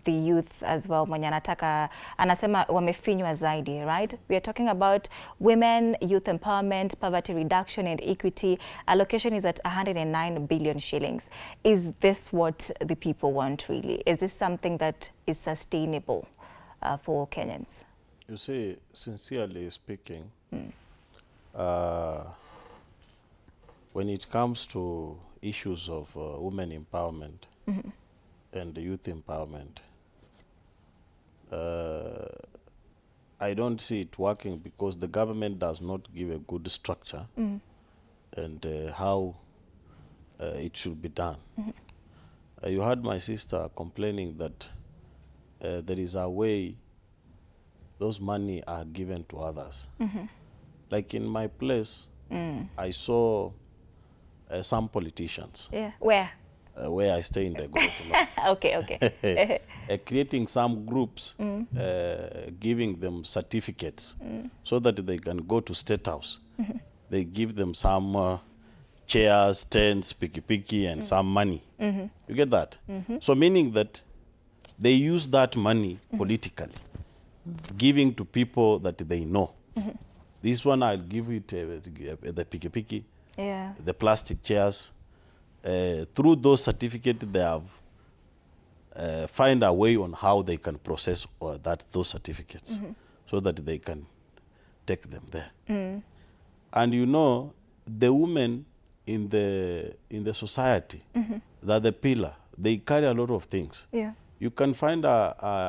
the youth as well, mwenye anasema wamefinywa zaidi, right? We are talking about women, youth empowerment, poverty reduction and equity. Allocation is at 109 billion shillings. Is this what the people want really? Is this something that is sustainable for Kenyans? You see, sincerely speaking, when it comes to issues of women empowerment and youth empowerment, I don't see it working because the government does not give a good structure and how it should be done. You heard my sister complaining that there is a way those money are given to others. Like in my place, I saw some politicians. Yeah. Where? Where I stay in the Grotto. Okay. Creating some groups, giving them certificates so that they can go to State House. They give them some chairs, tents, piki and some money. You get that? So meaning that they use that money politically, giving to people that they know. This one I'll give it the piki, the plastic chairs. Through those certificates, they have find a way on how they can process those certificates so that they can take them there. And you know, the women in the society, they're the pillar. They carry a lot of things. You can find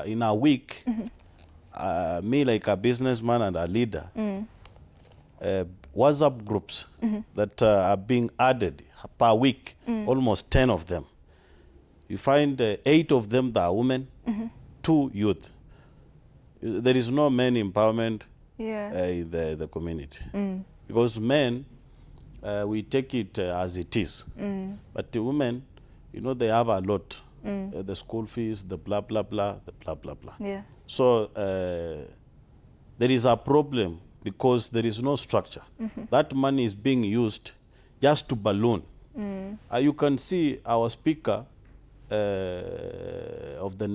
in a week, me like a businessman and a leader, WhatsApp groups that are being added per week, almost 10 of them. You find 8 of them that are women, 2 youth. There is no men empowerment in the community. Because men, we take it as it is. But the women, you know, they have a lot. The school fees, the blah, blah, blah, the blah, blah, blah. So there is a problem because there is no structure. That money is being used just to balloon. You can see our speaker of the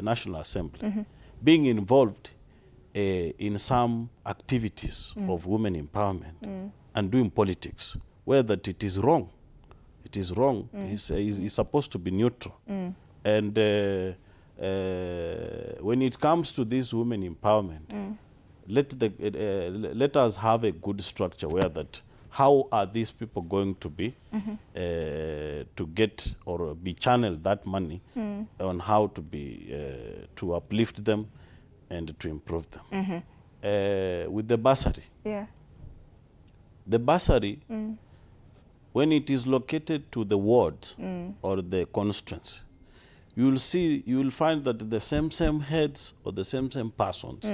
National Assembly being involved in some activities of women empowerment and doing politics, where that it is wrong. It is wrong. He's supposed to be neutral. And when it comes to this women empowerment, let us have a good structure where that how are these people going to be to get or be channeled that money on how to be to uplift them and to improve them. With the bursary, the bursary, when it is located to the wards or the constituency, you will find that the same heads or the same persons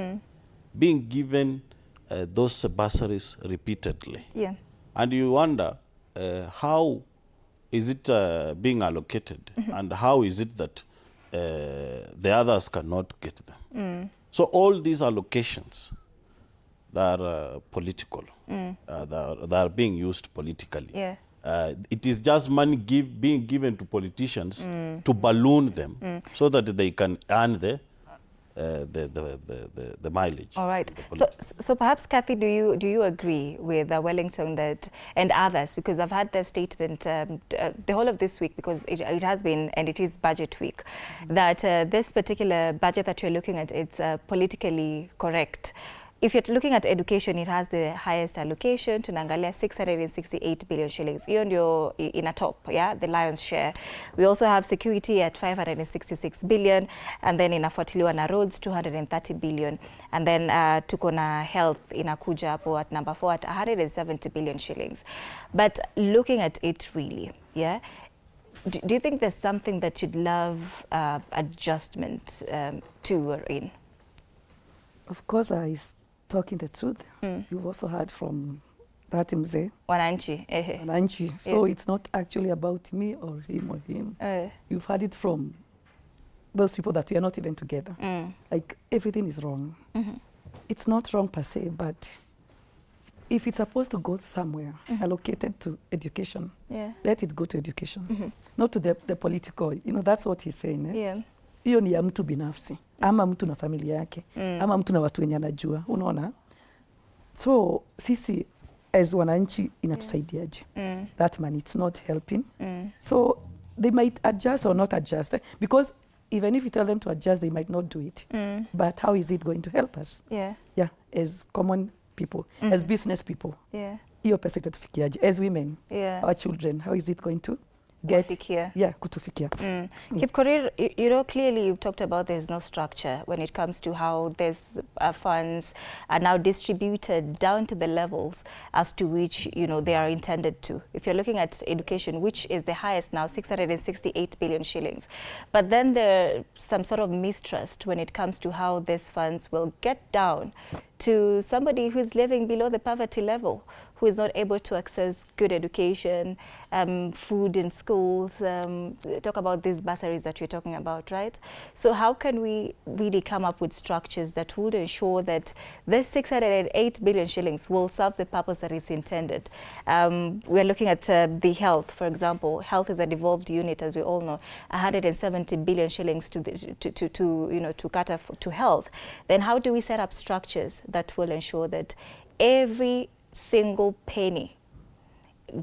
being given those bursaries repeatedly. And you wonder how is it being allocated and how is it that the others cannot get them. So all these allocations that are political, that are being used politically. It is just money being given to politicians to balloon them so that they can earn the mileage. All right. So perhaps, Kathy, do you agree with Wellington that and others, because I've had their statement the whole of this week, because it has been and it is budget week, that this particular budget that you're looking at, it's politically correct. If you're looking at education, it has the highest allocation, tunaangalia 668 billion shillings. Hiyo ndio in a top, the lion's share. We also have security at 566 billion, and then inafuatiliwa na roads 230 billion, and then tuko na health inakuja hapo at number 4 at 170 billion shillings. But looking at it really, do you think there's something that you'd love adjustment to or in? Of course, I talking the truth. You've also heard from that mzee. Wananchi. So it's not actually about me or him. You've heard it from those people that we are not even together. Like everything is wrong. It's not wrong per se, but if it's supposed to go somewhere allocated to education, let it go to education, not to the political. You know, that's what he's saying. Hiyo ni ya mtu binafsi, ama mtu na familia yake, ama mtu na watu wenye anajua, unaona? So sisi as wananchi inatusaidiaje? That money, it's not helping. So they might adjust or not adjust, because even if you tell them to adjust, they might not do it. But how is it going to help us? Yeah, as common people, as business people. Hiyo pesa itatufikiaje? As women, our children, how is it going to get kutufikia? Kipkorir, you know, clearly you talked about there's no structure when it comes to how these funds are now distributed down to the levels as to which, you know, they are intended to. If you're looking at education, which is the highest now, 668 billion shillings. But then there's some sort of mistrust when it comes to how these funds will get down to somebody who's living below the poverty level, who is not able to access good education, food in schools, talk about these bursaries that you're talking about, right? So how can we really come up with structures that would ensure that this 608 billion shillings will serve the purpose that it's intended? We're looking at the health, for example. Health is a devolved unit, as we all know, 170 billion shillings to cater to health. Then how do we set up structures that will ensure that every single penny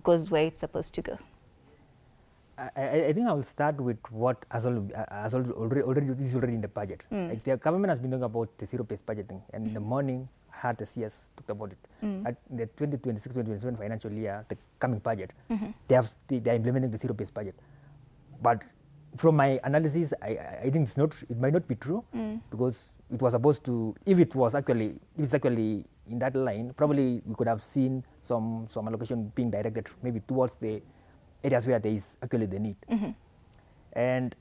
goes where it's supposed to go? I think I will start with what already in the budget. Like the government has been talking about the zero-based budgeting, and in the morning I heard the CS talk about it. At the 2026-2027 financial year, the coming budget, they are implementing the zero-based budget. But from my analysis, I think it might not be true, because it was supposed to, if it's actually in that line, probably we could have seen some allocation being directed maybe towards the areas where there is actually the need. And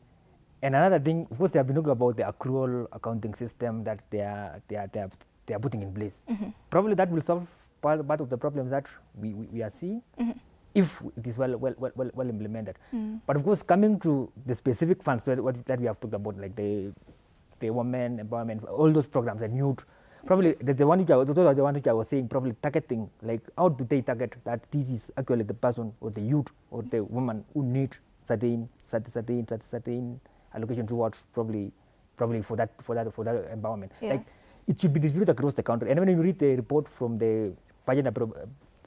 another thing, of course, they have been talking about the accrual accounting system that they are putting in place. Probably that will solve part of the problems that we are seeing, if it is well implemented. But of course, coming to the specific funds that we have talked about, like the women empowerment, all those programs and youth, probably the one which I was saying, probably targeting, like how do they target that this is actually the person or the youth or the woman who need certain allocation towards probably for that empowerment. Like it should be distributed across the country. And when you read the report from the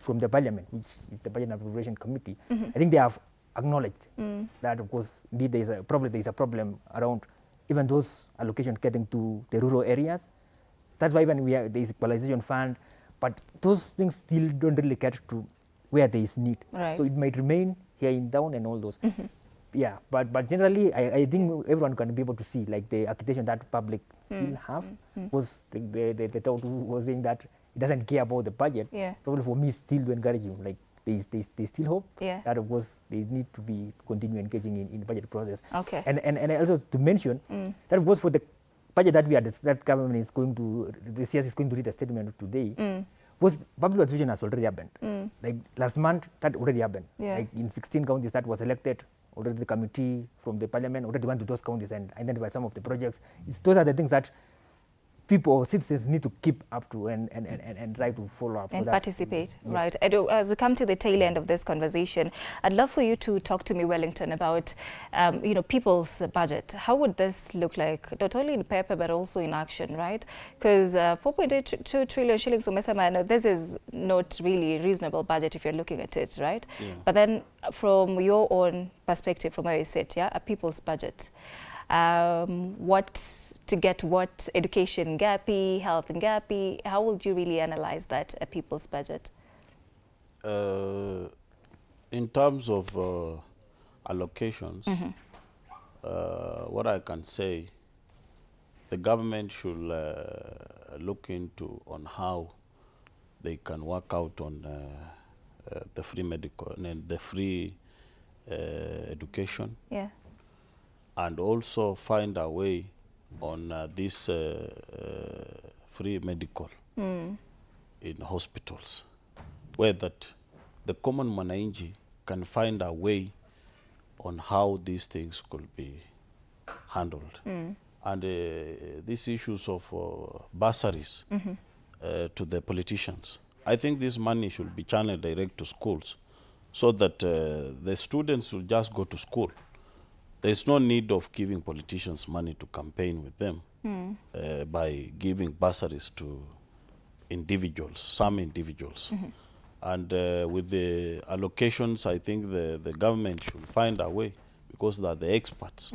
from the parliament, which is the budget and appropriation committee, I think they have acknowledged that, of course, indeed there is a problem around even those allocations getting to the rural areas. That's why when there is equalization fund, but those things still don't really get to where there is need. So it might remain here in town and all those. Yeah, but generally, I think everyone can be able to see, like the accreditation that public still have, was the thought was saying that it doesn't care about the budget. Probably for me, still to encourage you, like they still hope that, of course, they need to be continue engaging in the budget process. And also to mention that, of course, for the budget that government is going to, the CS is going to read a statement today, was public participation has already happened. Like last month, that already happened. Like in 16 counties that was elected, already the committee from the parliament already went to those counties and identified some of the projects. Those are the things that people or citizens need to keep up to and try to follow up and participate. Right. Edu, as we come to the tail end of this conversation, I'd love for you to talk to me, Wellington, about people's budget. How would this look like, not only in paper but also in action, right? Because 4.82 trillion shillings, this is not really reasonable budget if you're looking at it, right? But then from your own perspective, from where you sit, a people's budget. To get what education gappy, health and gappy, how would you really analyze that, a people's budget? In terms of allocations, what I can say, the government should look into on how they can work out on the free medical and the free education. And also find a way on this free medical in hospitals, where that the common mwananchi can find a way on how these things could be handled. And these issues of bursaries to the politicians, I think this money should be channeled direct to schools so that the students will just go to school. There's no need of giving politicians money to campaign with them by giving bursaries to individuals, some individuals. And with the allocations, I think the government should find a way, because they are the experts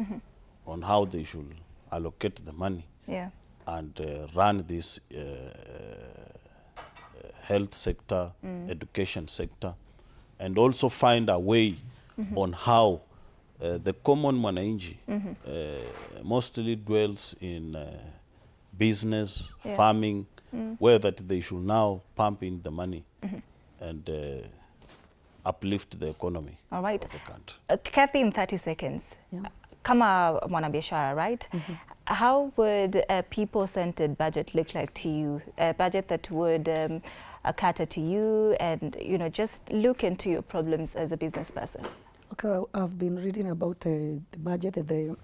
on how they should allocate the money and run this health sector, education sector, and also find a way on how the common mwananchi mostly dwells in business, farming, where that they should now pump in the money and uplift the economy All right. of the country. Kathy, in 30 seconds, kama mwanabiashara, right? How would a people-centered budget look like to you? A budget that would cater to you and, you know, just look into your problems as a business person. Okay, I've been reading about the budget and the,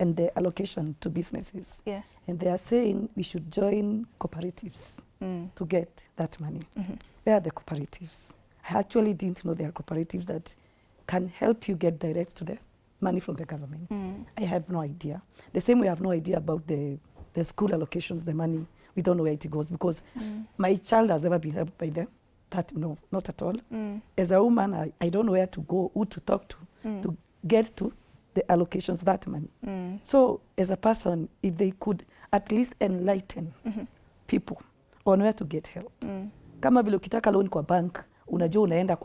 and the allocation to businesses. Yeah. And they are saying we should join cooperatives to get that money. Where are the cooperatives? I actually didn't know there are cooperatives that can help you get direct to the money from the government. I have no idea. The same way I have no idea about the school allocations, the money. We don't know where it goes because my child has never been helped by them. That, no, not at all. As a woman, I don't know where to go, who to talk to get to the allocations of that money. So as a person, if they could at least enlighten people on where to get help. Kama vile ukitaka loan kwa bank, unajua unaenda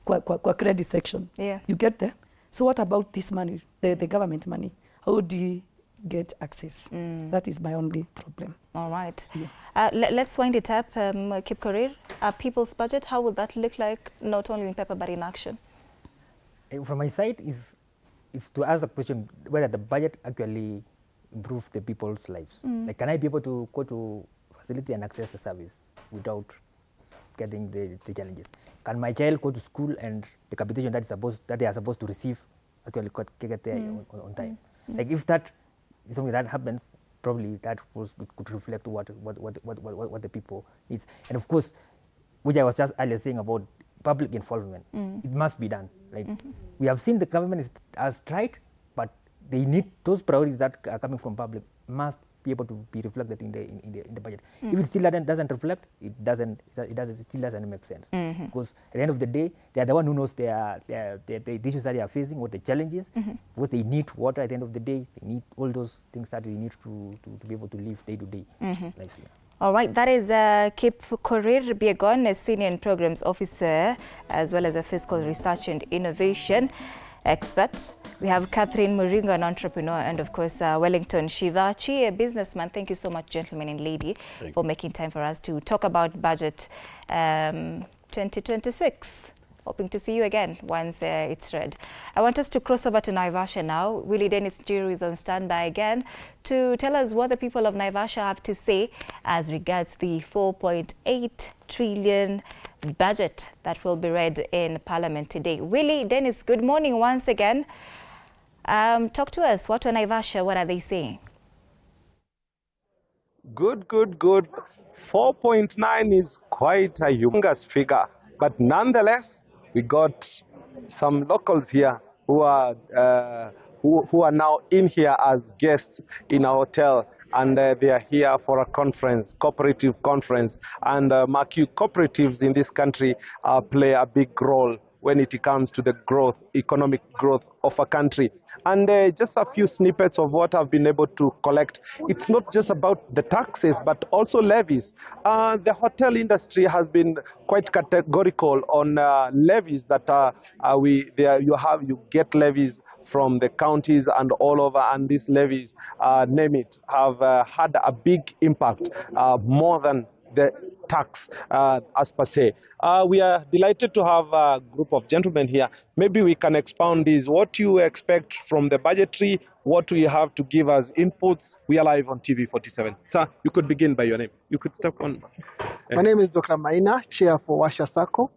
kwa credit section. You get there. So what about this money, the government money? How do you get access? That is my only problem. All right. Let's wind it up. Kip Korir, people's budget, how would that look like, not only in paper but in action? From my side is to ask the question whether the budget actually improves the people's lives. Like, can I be able to go to facility and access the service without getting the challenges? Can my child go to school and the capitation that they are supposed to receive actually get there on time? Like, if that is something that happens, probably that could reflect what the people needs. And of course, which I was just earlier saying about public involvement, it must be done. Like, we have seen the government has tried, but they need those priorities that are coming from public must be able to be reflected in the budget. If it still doesn't reflect, it still doesn't make sense. Because at the end of the day, they are the one who knows the issues that they are facing, what the challenges, because they need water at the end of the day, they need all those things that they need to be able to live day to day life. All right, that is Kip Korir Biegon, a Senior Programs Officer, as well as a Fiscal Research and Innovation Expert. We have Catherine Muringo, an entrepreneur, and of course Wellington Shivachi, a businessman. Thank you so much, gentlemen and lady, for making time for us to talk about budget 2026. Hoping to see you again once it's read. I want us to cross over to Naivasha now. Willie Dennis Jiru is on standby again to tell us what the people of Naivasha have to say as regards the 4.8 trillion budget that will be read in Parliament today. Willie Dennis, good morning once again. Talk to us. What on Naivasha? What are they saying? Good. 4.9 is quite a humongous figure, but nonetheless, we got some locals here who are now in here as guests in our hotel, and they are here for a conference, cooperative conference. And mark you, cooperatives in this country play a big role when it comes to the growth, economic growth of a country. And just a few snippets of what I've been able to collect. It's not just about the taxes, but also levies. The hotel industry has been quite categorical on levies that you get levies from the counties and all over, and these levies, name it, have had a big impact, more than the tax as per se. We are delighted to have a group of gentlemen here. Maybe we can expound this. What you expect from the budgetary? What do you have to give us inputs? We are live on TV 47. Sir, you could begin by your name. You could step on. My name is Dr. Maina, Chair for Washa Sacco.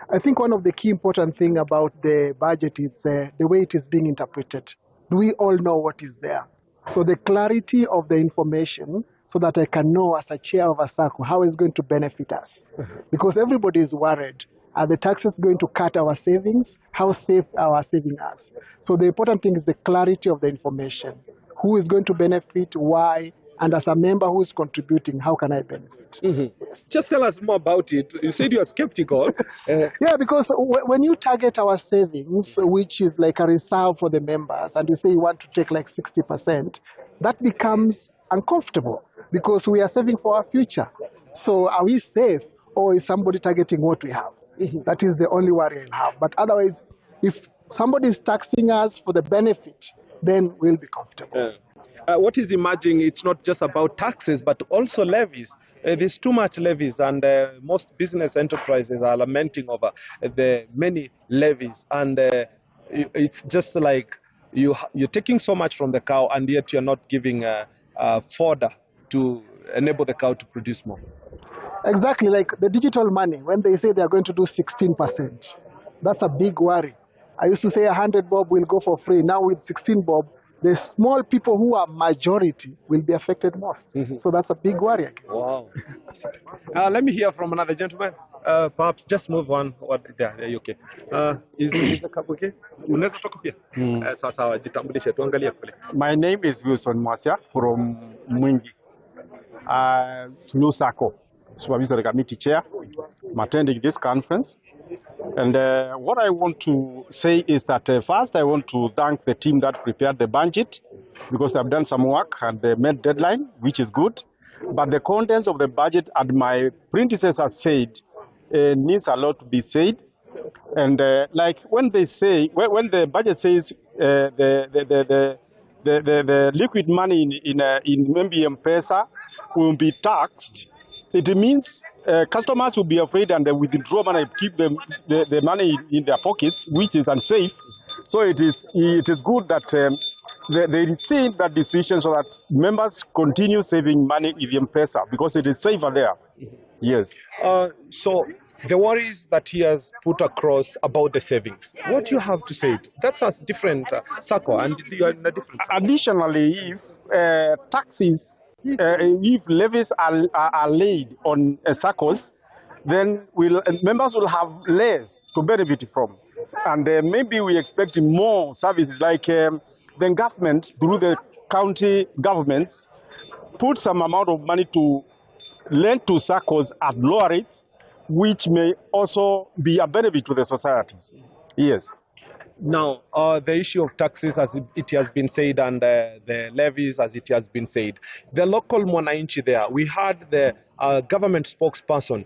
I think one of the key important thing about the budget is the way it is being interpreted. We all know what is there. So the clarity of the information so that I can know as a chair of a SACCO how it's going to benefit us. Because everybody is worried. Are the taxes going to cut our savings? How safe are our savings us? So the important thing is the clarity of the information. Who is going to benefit, why, and as a member who is contributing, how can I benefit? Just tell us more about it. You said you are skeptical. Yeah, because when you target our savings, which is like a reserve for the members, and you say you want to take like 60%, that becomes uncomfortable because we are saving for our future. So are we safe, or is somebody targeting what we have? That is the only worry I have. But otherwise, if somebody is taxing us for the benefit, then we'll be comfortable. What is emerging, it's not just about taxes, but also levies. There's too much levies, and most business enterprises are lamenting over the many levies. And it's just like you're taking so much from the cow, and yet you're not giving fodder to enable the cow to produce more. Exactly, like the digital money, when they say they are going to do 16%, that's a big worry. I used to say 100 bob will go for free. Now with 16 bob, the small people who are majority will be affected most. So that's a big worry again. Wow. Let me hear from another gentleman. Perhaps just move on. There, okay. Is the cup okay? Unaweza toka pia? Sawa, jitambulishe tuangalie kule. My name is Wilson Mwasya from Mwingi. New SACCO, Supervisory Committee Chair. I'm attending this conference. And what I want to say is that first I want to thank the team that prepared the budget because they've done some work and they met deadline, which is good. But the contents of the budget, as my predecessor said, needs a lot to be said. And like when they say, when the budget says the liquid money in maybe M-Pesa will be taxed, it means customers will be afraid and they withdraw money, keep the money in their pockets, which is unsafe. So it is good that they see that decision so that members continue saving money with the M-Pesa because it is safer there. Yes. So the worries that he has put across about the savings, what you have to say? That's a different SACCO, and you are in a different. Additionally, if taxes, if levies are laid on SACCOs, then members will have less to benefit from, and maybe we expect more services like the government through the county governments put some amount of money to lend to SACCOs at lower rates, which may also be a benefit to the societies. Yes. Now, the issue of taxes, as it has been said, and the levies, as it has been said, the local mwananchi there, we had the government spokesperson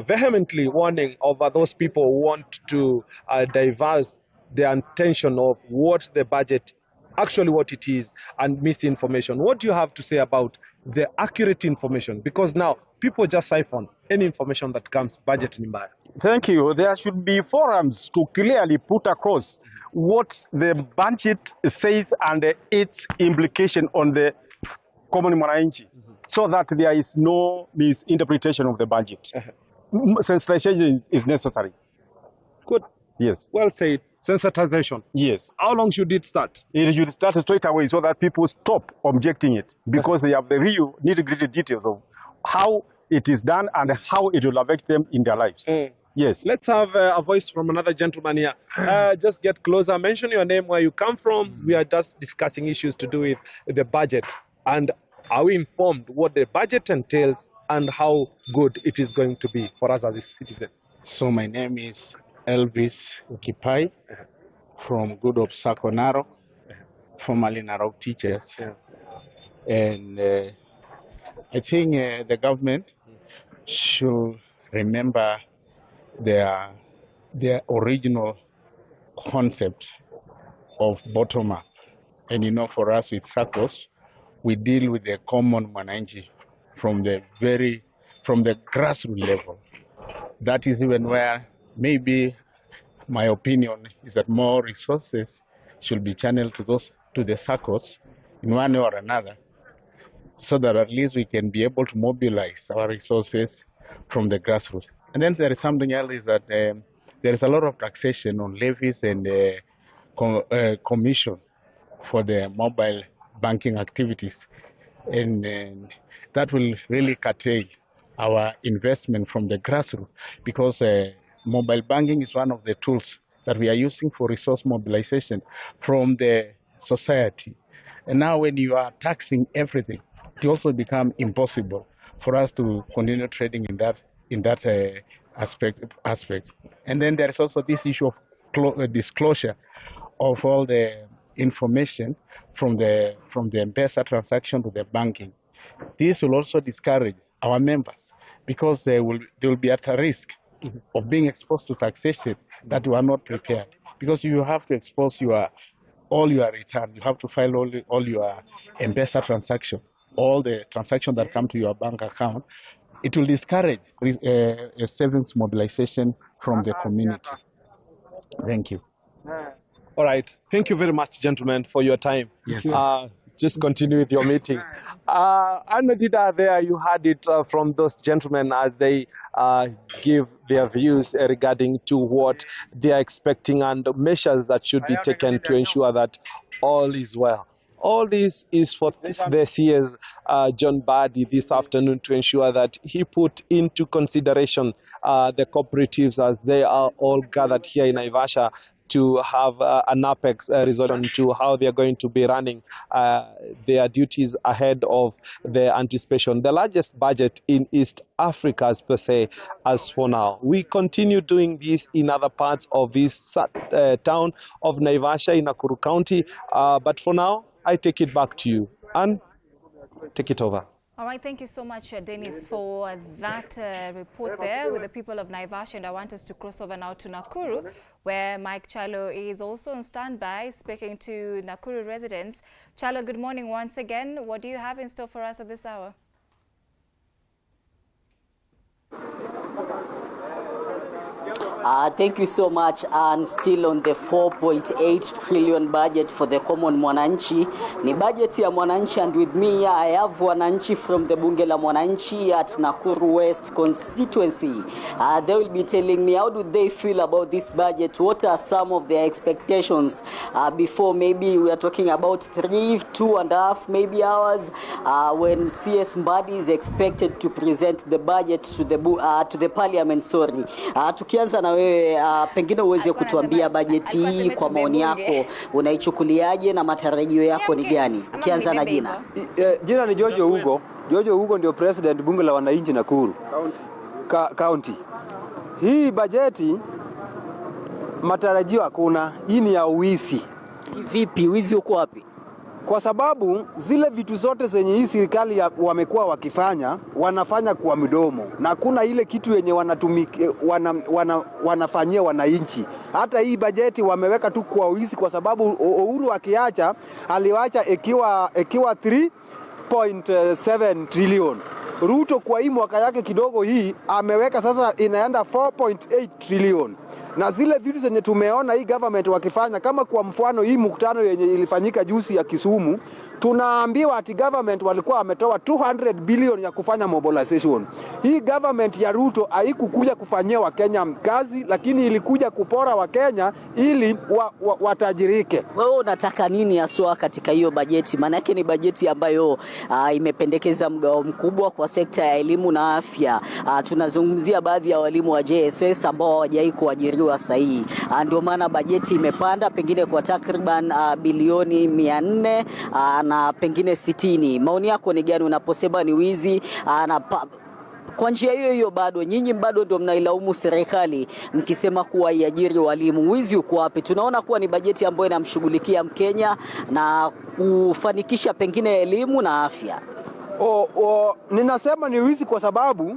vehemently warning over those people who want to diverse the intention of what the budget, actually what it is, and misinformation. What do you have to say about the accurate information? Because now people just siphon any information that comes budget nimba. Thank you. There should be forums to clearly put across what the budget says and its implication on the common mwananchi, so that there is no misinterpretation of the budget. Sensitization is necessary. Good. Yes. Well said. Sensitization. Yes. How long should it start? It should start straight away so that people stop objecting it, because they have the real nitty-gritty details of how it is done and how it will affect them in their lives. Yes. Let's have a voice from another gentleman here. Just get closer. Mention your name, where you come from. We are just discussing issues to do with the budget. And are we informed what the budget entails and how good it is going to be for us as a citizen? So my name is Elvis Kipai from Good Hope SACCO Narok, formerly Narok Teachers. And I think the government should remember their original concept of bottom-up. And you know, for us with SACCOs, we deal with the common mwananchi from the grassroots level. That is even where maybe my opinion is that more resources should be channeled to the SACCOs in one way or another, so that at least we can be able to mobilize our resources from the grassroots. And then there is something else, is that there is a lot of taxation on levies and commission for the mobile banking activities. And that will really curtail our investment from the grassroots, because mobile banking is one of the tools that we are using for resource mobilization from the society. And now when you are taxing everything, it also becomes impossible for us to continue trading in that aspect. And then there is also this issue of disclosure of all the information from the M-Pesa transaction to the banking. This will also discourage our members, because they will be at a risk of being exposed to taxation that we are not prepared. Because you have to expose all your return. You have to file all your M-Pesa transaction, all the transactions that come to your bank account. It will discourage savings mobilization from the community. Thank you. All right. Thank you very much, gentlemen, for your time. Yes. Just continue with your meeting. Anodida, there you heard it from those gentlemen as they give their views regarding to what they are expecting and measures that should be taken to ensure that all is well. All this is for the CS John Badi this afternoon to ensure that he put into consideration the cooperatives as they are all gathered here in Naivasha to have an apex resolution to how they are going to be running their duties ahead of the anticipation. The largest budget in East Africa, as per se, as for now. We continue doing this in other parts of this town of Naivasha in Nakuru County, but for now, I take it back to you. And take it over. All right, thank you so much, Dennis, for that report there with the people of Naivasha. And I want us to cross over now to Nakuru, where Mike Chalo is also on standby, speaking to Nakuru residents. Chalo, good morning once again. What do you have in store for us at this hour? Thank you so much. And still on the 4.8 trillion budget for the common Mwananchi. Ni budget ya Mwananchi, and with me I have Wananchi from the Bunge la Mwananchi at Nakuru West constituency. They will be telling me how do they feel about this budget, what are some of their expectations before maybe we are talking about 2.5 maybe hours when CS Mbadi is expected to present the budget to the parliament. Tukianza na wewe pengine uweze kutuambia bajeti hii kwa maoni yako unaichukuliaje na matarajio yako ni gani? Ukianza na jina. Jina ni Jojo Hugo. Jojo Hugo ndio president bunge la wananchi Nakuru County. Hii bajeti matarajio hakuna. Hii ni ya uwizi. Vipi wizi uko wapi? Kwa sababu zile vitu zote zenye hii serikali wamekuwa wakifanya, wanafanya kwa midomo. Na hakuna ile kitu yenye wanafanyia wananchi. Hata hii bajeti wameweka tu kwa uwizi, kwa sababu Uhuru akiacha, aliwacha ikiwa 3.7 trillion. Ruto kwa hii mwaka yake kidogo hii ameweka sasa inaenda 4.8 trillion. Na zile vitu zenye tumeona hii government wakifanya, kama kwa mfano hii mkutano yenye ilifanyika juzi ya Kisumu, tunaambiwa ati government walikuwa wametoa 200 billion ya kufanya mobilization. Hii government ya Ruto haikukuja kufanyia Wakenya kazi, lakini ilikuja kupora Wakenya ili watajirike. Wewe unataka nini haswa katika hiyo bajeti? Maana yake ni bajeti ambayo imependekeza mgao mkubwa kwa sekta ya elimu na afya. Tunazungumzia baadhi ya walimu wa JSS ambao hawajai kuajiriwa sahihi. Ndio maana bajeti imepanda pengine kwa takriban bilioni 400 na pengine 60. Maoni yako ni gani unaposema ni wizi? Kwa njia hiyo hiyo bado nyinyi bado ndio mnailaumu serikali mkisema kuwa iajiri walimu. Wizi uko wapi? Tunaona kuwa ni bajeti ambayo inamshughulikia Mkenya na kufanikisha pengine elimu na afya. Ninasema ni wizi kwa sababu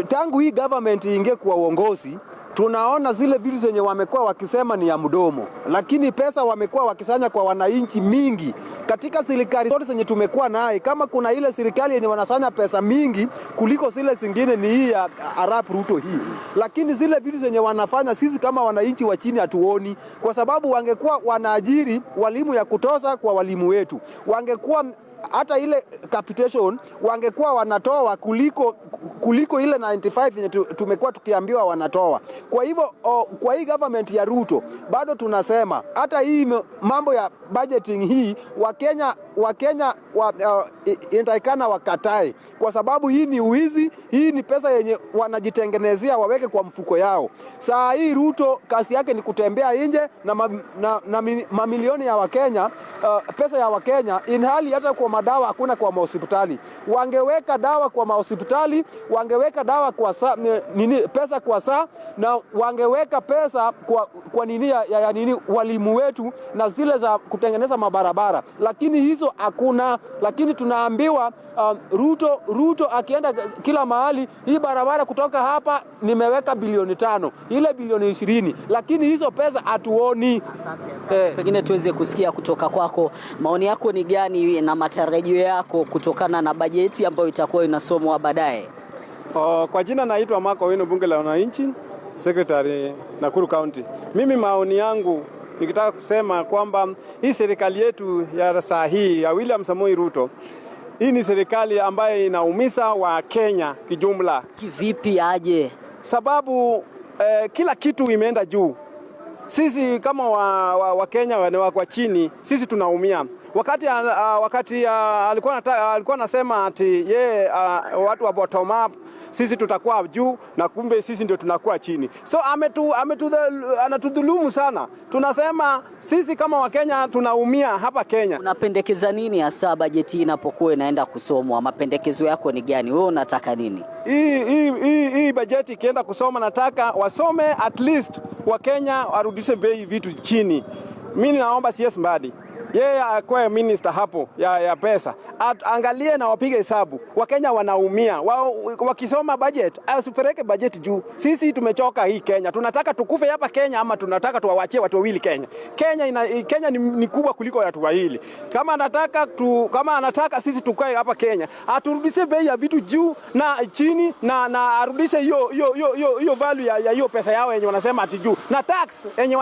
tangu hii government ingie kwa uongozi, tunaona zile vitu zenye wamekuwa wakisema ni ya mdomo, lakini pesa wamekuwa wakisanya kwa wananchi mingi. Katika serikali zote zenye tumekuwa naye, kama kuna ile serikali yenye wanasanya pesa mingi kuliko zile zingine ni hii ya Arap Ruto hii. Lakini zile vitu zenye wanafanya sisi kama wananchi wa chini hatuoni, kwa sababu wangekuwa wanaajiri walimu ya kutosha kwa walimu wetu. Wangekuwa hata ile capitation wangekuwa wanatoa kuliko ile 95 yenye tumekuwa tukiambiwa wanatoa. Kwa hivyo kwa hii government ya Ruto bado tunasema hata hii mambo ya budgeting hii Wakenya inatakikana wakatae, kwa sababu hii ni uizi, hii ni pesa yenye wanajitengenezea waweke kwa mfuko yao. Saa hii Ruto kazi yake ni kutembea nje na mamilioni ya Wakenya, pesa ya Wakenya, inhali hata kwa madawa hakuna kwa mahospitali. Wangeweka dawa kwa mahospitali, wangeweka dawa kwa pesa kwa saa, na wangeweka pesa kwa nini ya nini walimu wetu na zile za kutengeneza mabarabara, lakini hizo hakuna. Lakini tunaambiwa Ruto akienda kila mahali, hii barabara kutoka hapa nimeweka bilioni 5, ile bilioni 20, lakini hizo pesa hatuoni. Asante. Pengine tuweze kusikia kutoka kwako, maoni yako ni gani na matarajio yako kutokana na bajeti ambayo itakuwa inasomwa baadaye? Kwa jina naitwa Marco Wino, bunge la wananchi, secretary Nakuru County. Mimi maoni yangu nikitaka kusema kwamba hii serikali yetu ya saa hii ya William Samoei Ruto, hii ni serikali ambayo inaumiza wa Kenya kijumla. Kivipi aje? Sababu kila kitu imeenda juu. Sisi kama wa Kenya wa chini, sisi tunaumia. Wakati alikuwa anasema ati watu wa bottom up sisi tutakuwa juu, na kumbe sisi ndio tunakuwa chini. So anatudhulumu sana. Tunasema sisi kama Wakenya tunaumia hapa Kenya. Unapendekeza nini hasa bajeti inapokuwa inaenda kusomwa? Mapendekezo yako ni gani? Wewe unataka nini? Hii bajeti ikienda kusoma, nataka wasome at least Wakenya warudishe bei vitu chini. Mimi naomba CS Mbadi, yeye akwe minister hapo ya pesa, angalie na wapige hesabu. Wakenya wanaumia. Wakisoma budget, asipeleke budget juu. Sisi tumechoka hii Kenya. Tunataka tukufe hapa Kenya, ama tunataka tuwaachie watu wawili Kenya. Kenya ni kubwa kuliko watu wawili. Kama anataka sisi tukae hapa Kenya, aturudishe bei ya vitu juu na chini, na arudishe hiyo value ya hiyo pesa yao yenye wanasema ati juu. Na tax yenye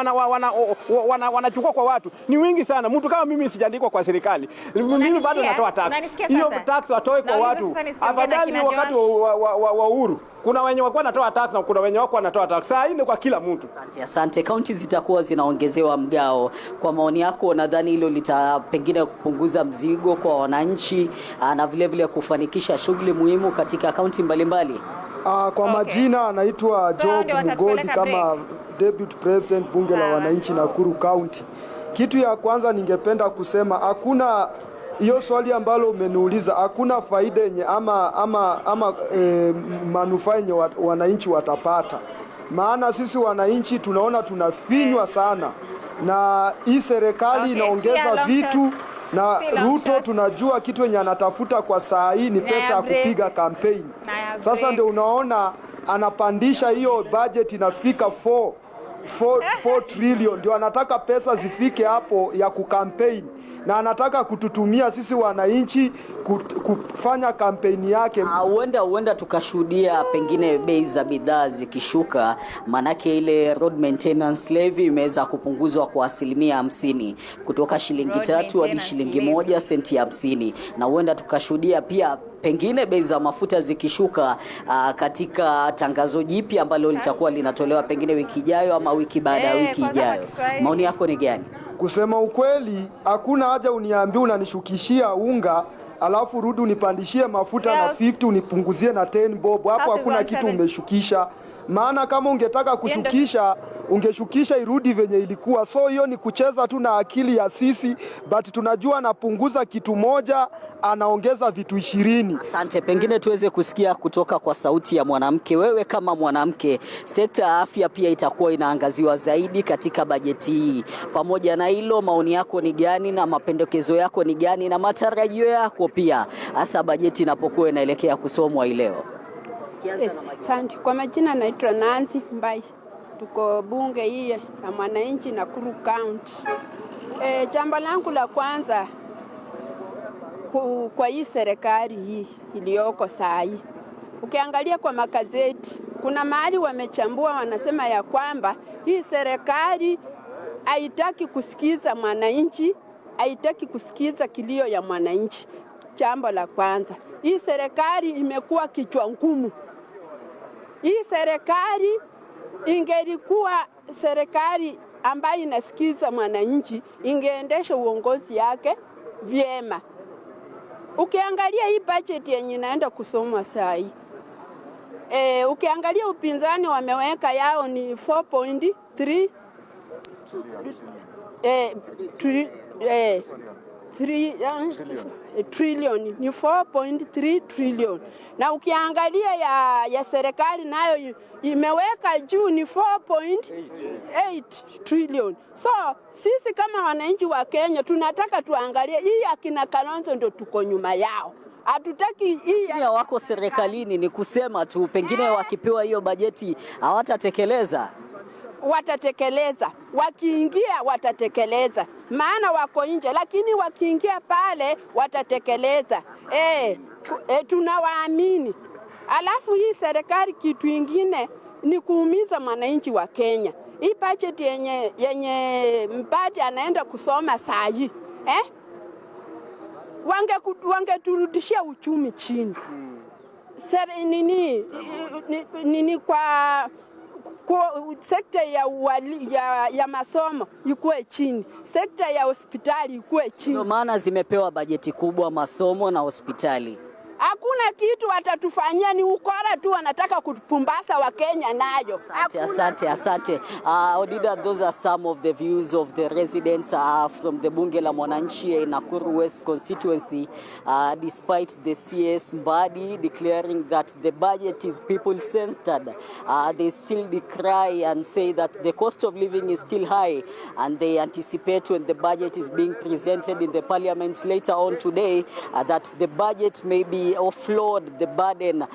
wanachukua kwa watu ni wingi sana. Mtu kama mimi sijaandikwa kwa serikali, mimi bado natoa tax. Hiyo tax watoe kwa watu. Afadhali wakati wa uhuru kuna wenye wako wanatoa tax na kuna wenye wako wanatoa tax. Saa hii ni kwa kila mtu. Asante. Kaunti zitakuwa zinaongezewa mgao. Kwa maoni yako, nadhani hilo pengine kupunguza mzigo kwa wananchi na vile vile kufanikisha shughuli muhimu katika kaunti mbalimbali? Kwa majina anaitwa Job Mugodi kama Deputy President bunge la wananchi Nakuru County. Kitu ya kwanza ningependa kusema, hakuna hiyo swali ambalo umeniuliza, hakuna faida yenye ama manufaa yenye wananchi watapata. Maana sisi wananchi tunaona tunafinywa sana na hii serikali inaongeza vitu, na Ruto tunajua kitu yenye anatafuta kwa saa hii ni pesa ya kupiga campaign. Sasa ndio unaona anapandisha hiyo budget inafika 4 trillion, ndio anataka pesa zifike hapo ya kukampeni, na anataka kututumia sisi wananchi kufanya kampeni yake. Huenda tukashuhudia pengine bei za bidhaa zikishuka, manake ile road maintenance levy imeweza kupunguzwa kwa 50% kutoka shilingi 3 hadi shilingi 1 senti 50, na huenda tukashuhudia pia pengine bei za mafuta zikishuka katika tangazo jipya ambalo litakuwa linatolewa pengine wiki ijayo ama wiki baada ya wiki ijayo. Maoni yako ni gani? Kusema ukweli, hakuna haja uniambie unanishukishia unga alafu rudi unipandishie mafuta na 50 unipunguzie na 10 bob. Hapo hakuna kitu umeshukisha. Maana kama ungetaka kushukisha, ungeshukisha irudi venye ilikuwa. So hiyo ni kucheza tu na akili ya sisi, but tunajua anapunguza kitu moja, anaongeza vitu 20. Asante. Pengine tuweze kusikia kutoka kwa sauti ya mwanamke. Wewe kama mwanamke, sekta ya afya pia itakuwa inaangaziwa zaidi katika bajeti hii. Pamoja na hilo, maoni yako ni gani na mapendekezo yako ni gani na matarajio yako pia, hasa bajeti inapokuwa inaelekea kusomwa hii leo? Yes, asante. Kwa majina naitwa Nancy Mbai. Tuko bunge hii ya mwananchi Nakuru County. Jambo langu la kwanza kwa hii serikali hii iliyoko saa hii, ukiangalia kwa magazeti kuna mahali wamechambua, wanasema ya kwamba hii serikali haitaki kusikiza mwananchi, haitaki kusikiza kilio ya mwananchi. jambo la kwanza. Hii serikali imekuwa kichwa ngumu. Hii serikali ingelikuwa serikali ambayo inasikiza mwananchi, ingeendesha uongozi yake vyema. Ukiangalia hii budget yenye inaenda kusomwa saa hii, ukiangalia upinzani wameweka yao ni 4.3 trillion, ni 4.3 trillion. Na ukiangalia ya serikali nayo imeweka juu ni 4.8 trillion. So sisi kama wananchi wa Kenya tunataka tuangalie hii akina Kalonzo ndio tuko nyuma yao. Hatutaki hii ya wako serikalini, ni kusema tu pengine wakipewa hiyo bajeti hawatatekeleza. Watatekeleza, wakiingia watatekeleza, maana wako nje, lakini wakiingia pale watatekeleza. Tunawaamini. Alafu hii serikali kitu ingine ni kuumiza mwananchi wa Kenya. Hii budget yenye Mbadi anaenda kusoma saa hii, wangeturudishia uchumi chini. Nini kwa sekta ya masomo ikuwe chini, sekta ya hospitali ikuwe chini. Ndio maana zimepewa bajeti kubwa masomo na hospitali. Hakuna kitu watatufanyia, ni ukora tu wanataka kutupumbasa wa Kenya nayo. Asante. Odida, those are some of the views of the residents from the Bunge la Mwananchi in Nakuru West constituency, despite the CS Mbadi declaring that the budget is people-centered. They still decry and say that the cost of living is still high, and they anticipate when the budget is being presented in the parliament later on today that the budget may be offload the burden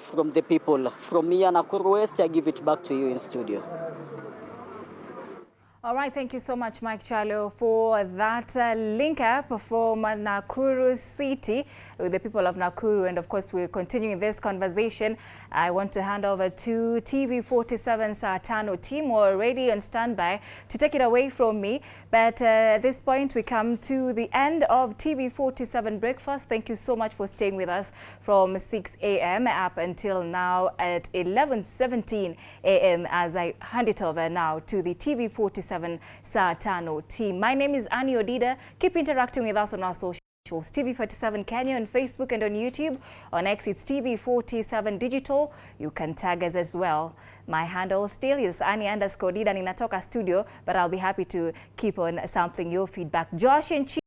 from the people. From me, Nakuru West, I give it back to you in studio. All right, thank you so much, Mike Charlo, for that link up from Nakuru City with the people of Nakuru. And of course, we're continuing this conversation. I want to hand over to TV47 Satano team, who are already on standby to take it away from me. But at this point, we come to the end of TV47 Breakfast. Thank you so much for staying with us from 6 a.m. up until now at 11:17 a.m. as I hand it over now to the TV47 Satano team. My name is Annie Odida. Keep interacting with us on our socials. TV47 Kenya on Facebook and on YouTube. On X, it's TV47 Digital. You can tag us as well. My handle still is Annie_Odida. Ninatoka studio, but I'll be happy to keep on sampling your feedback. Josh and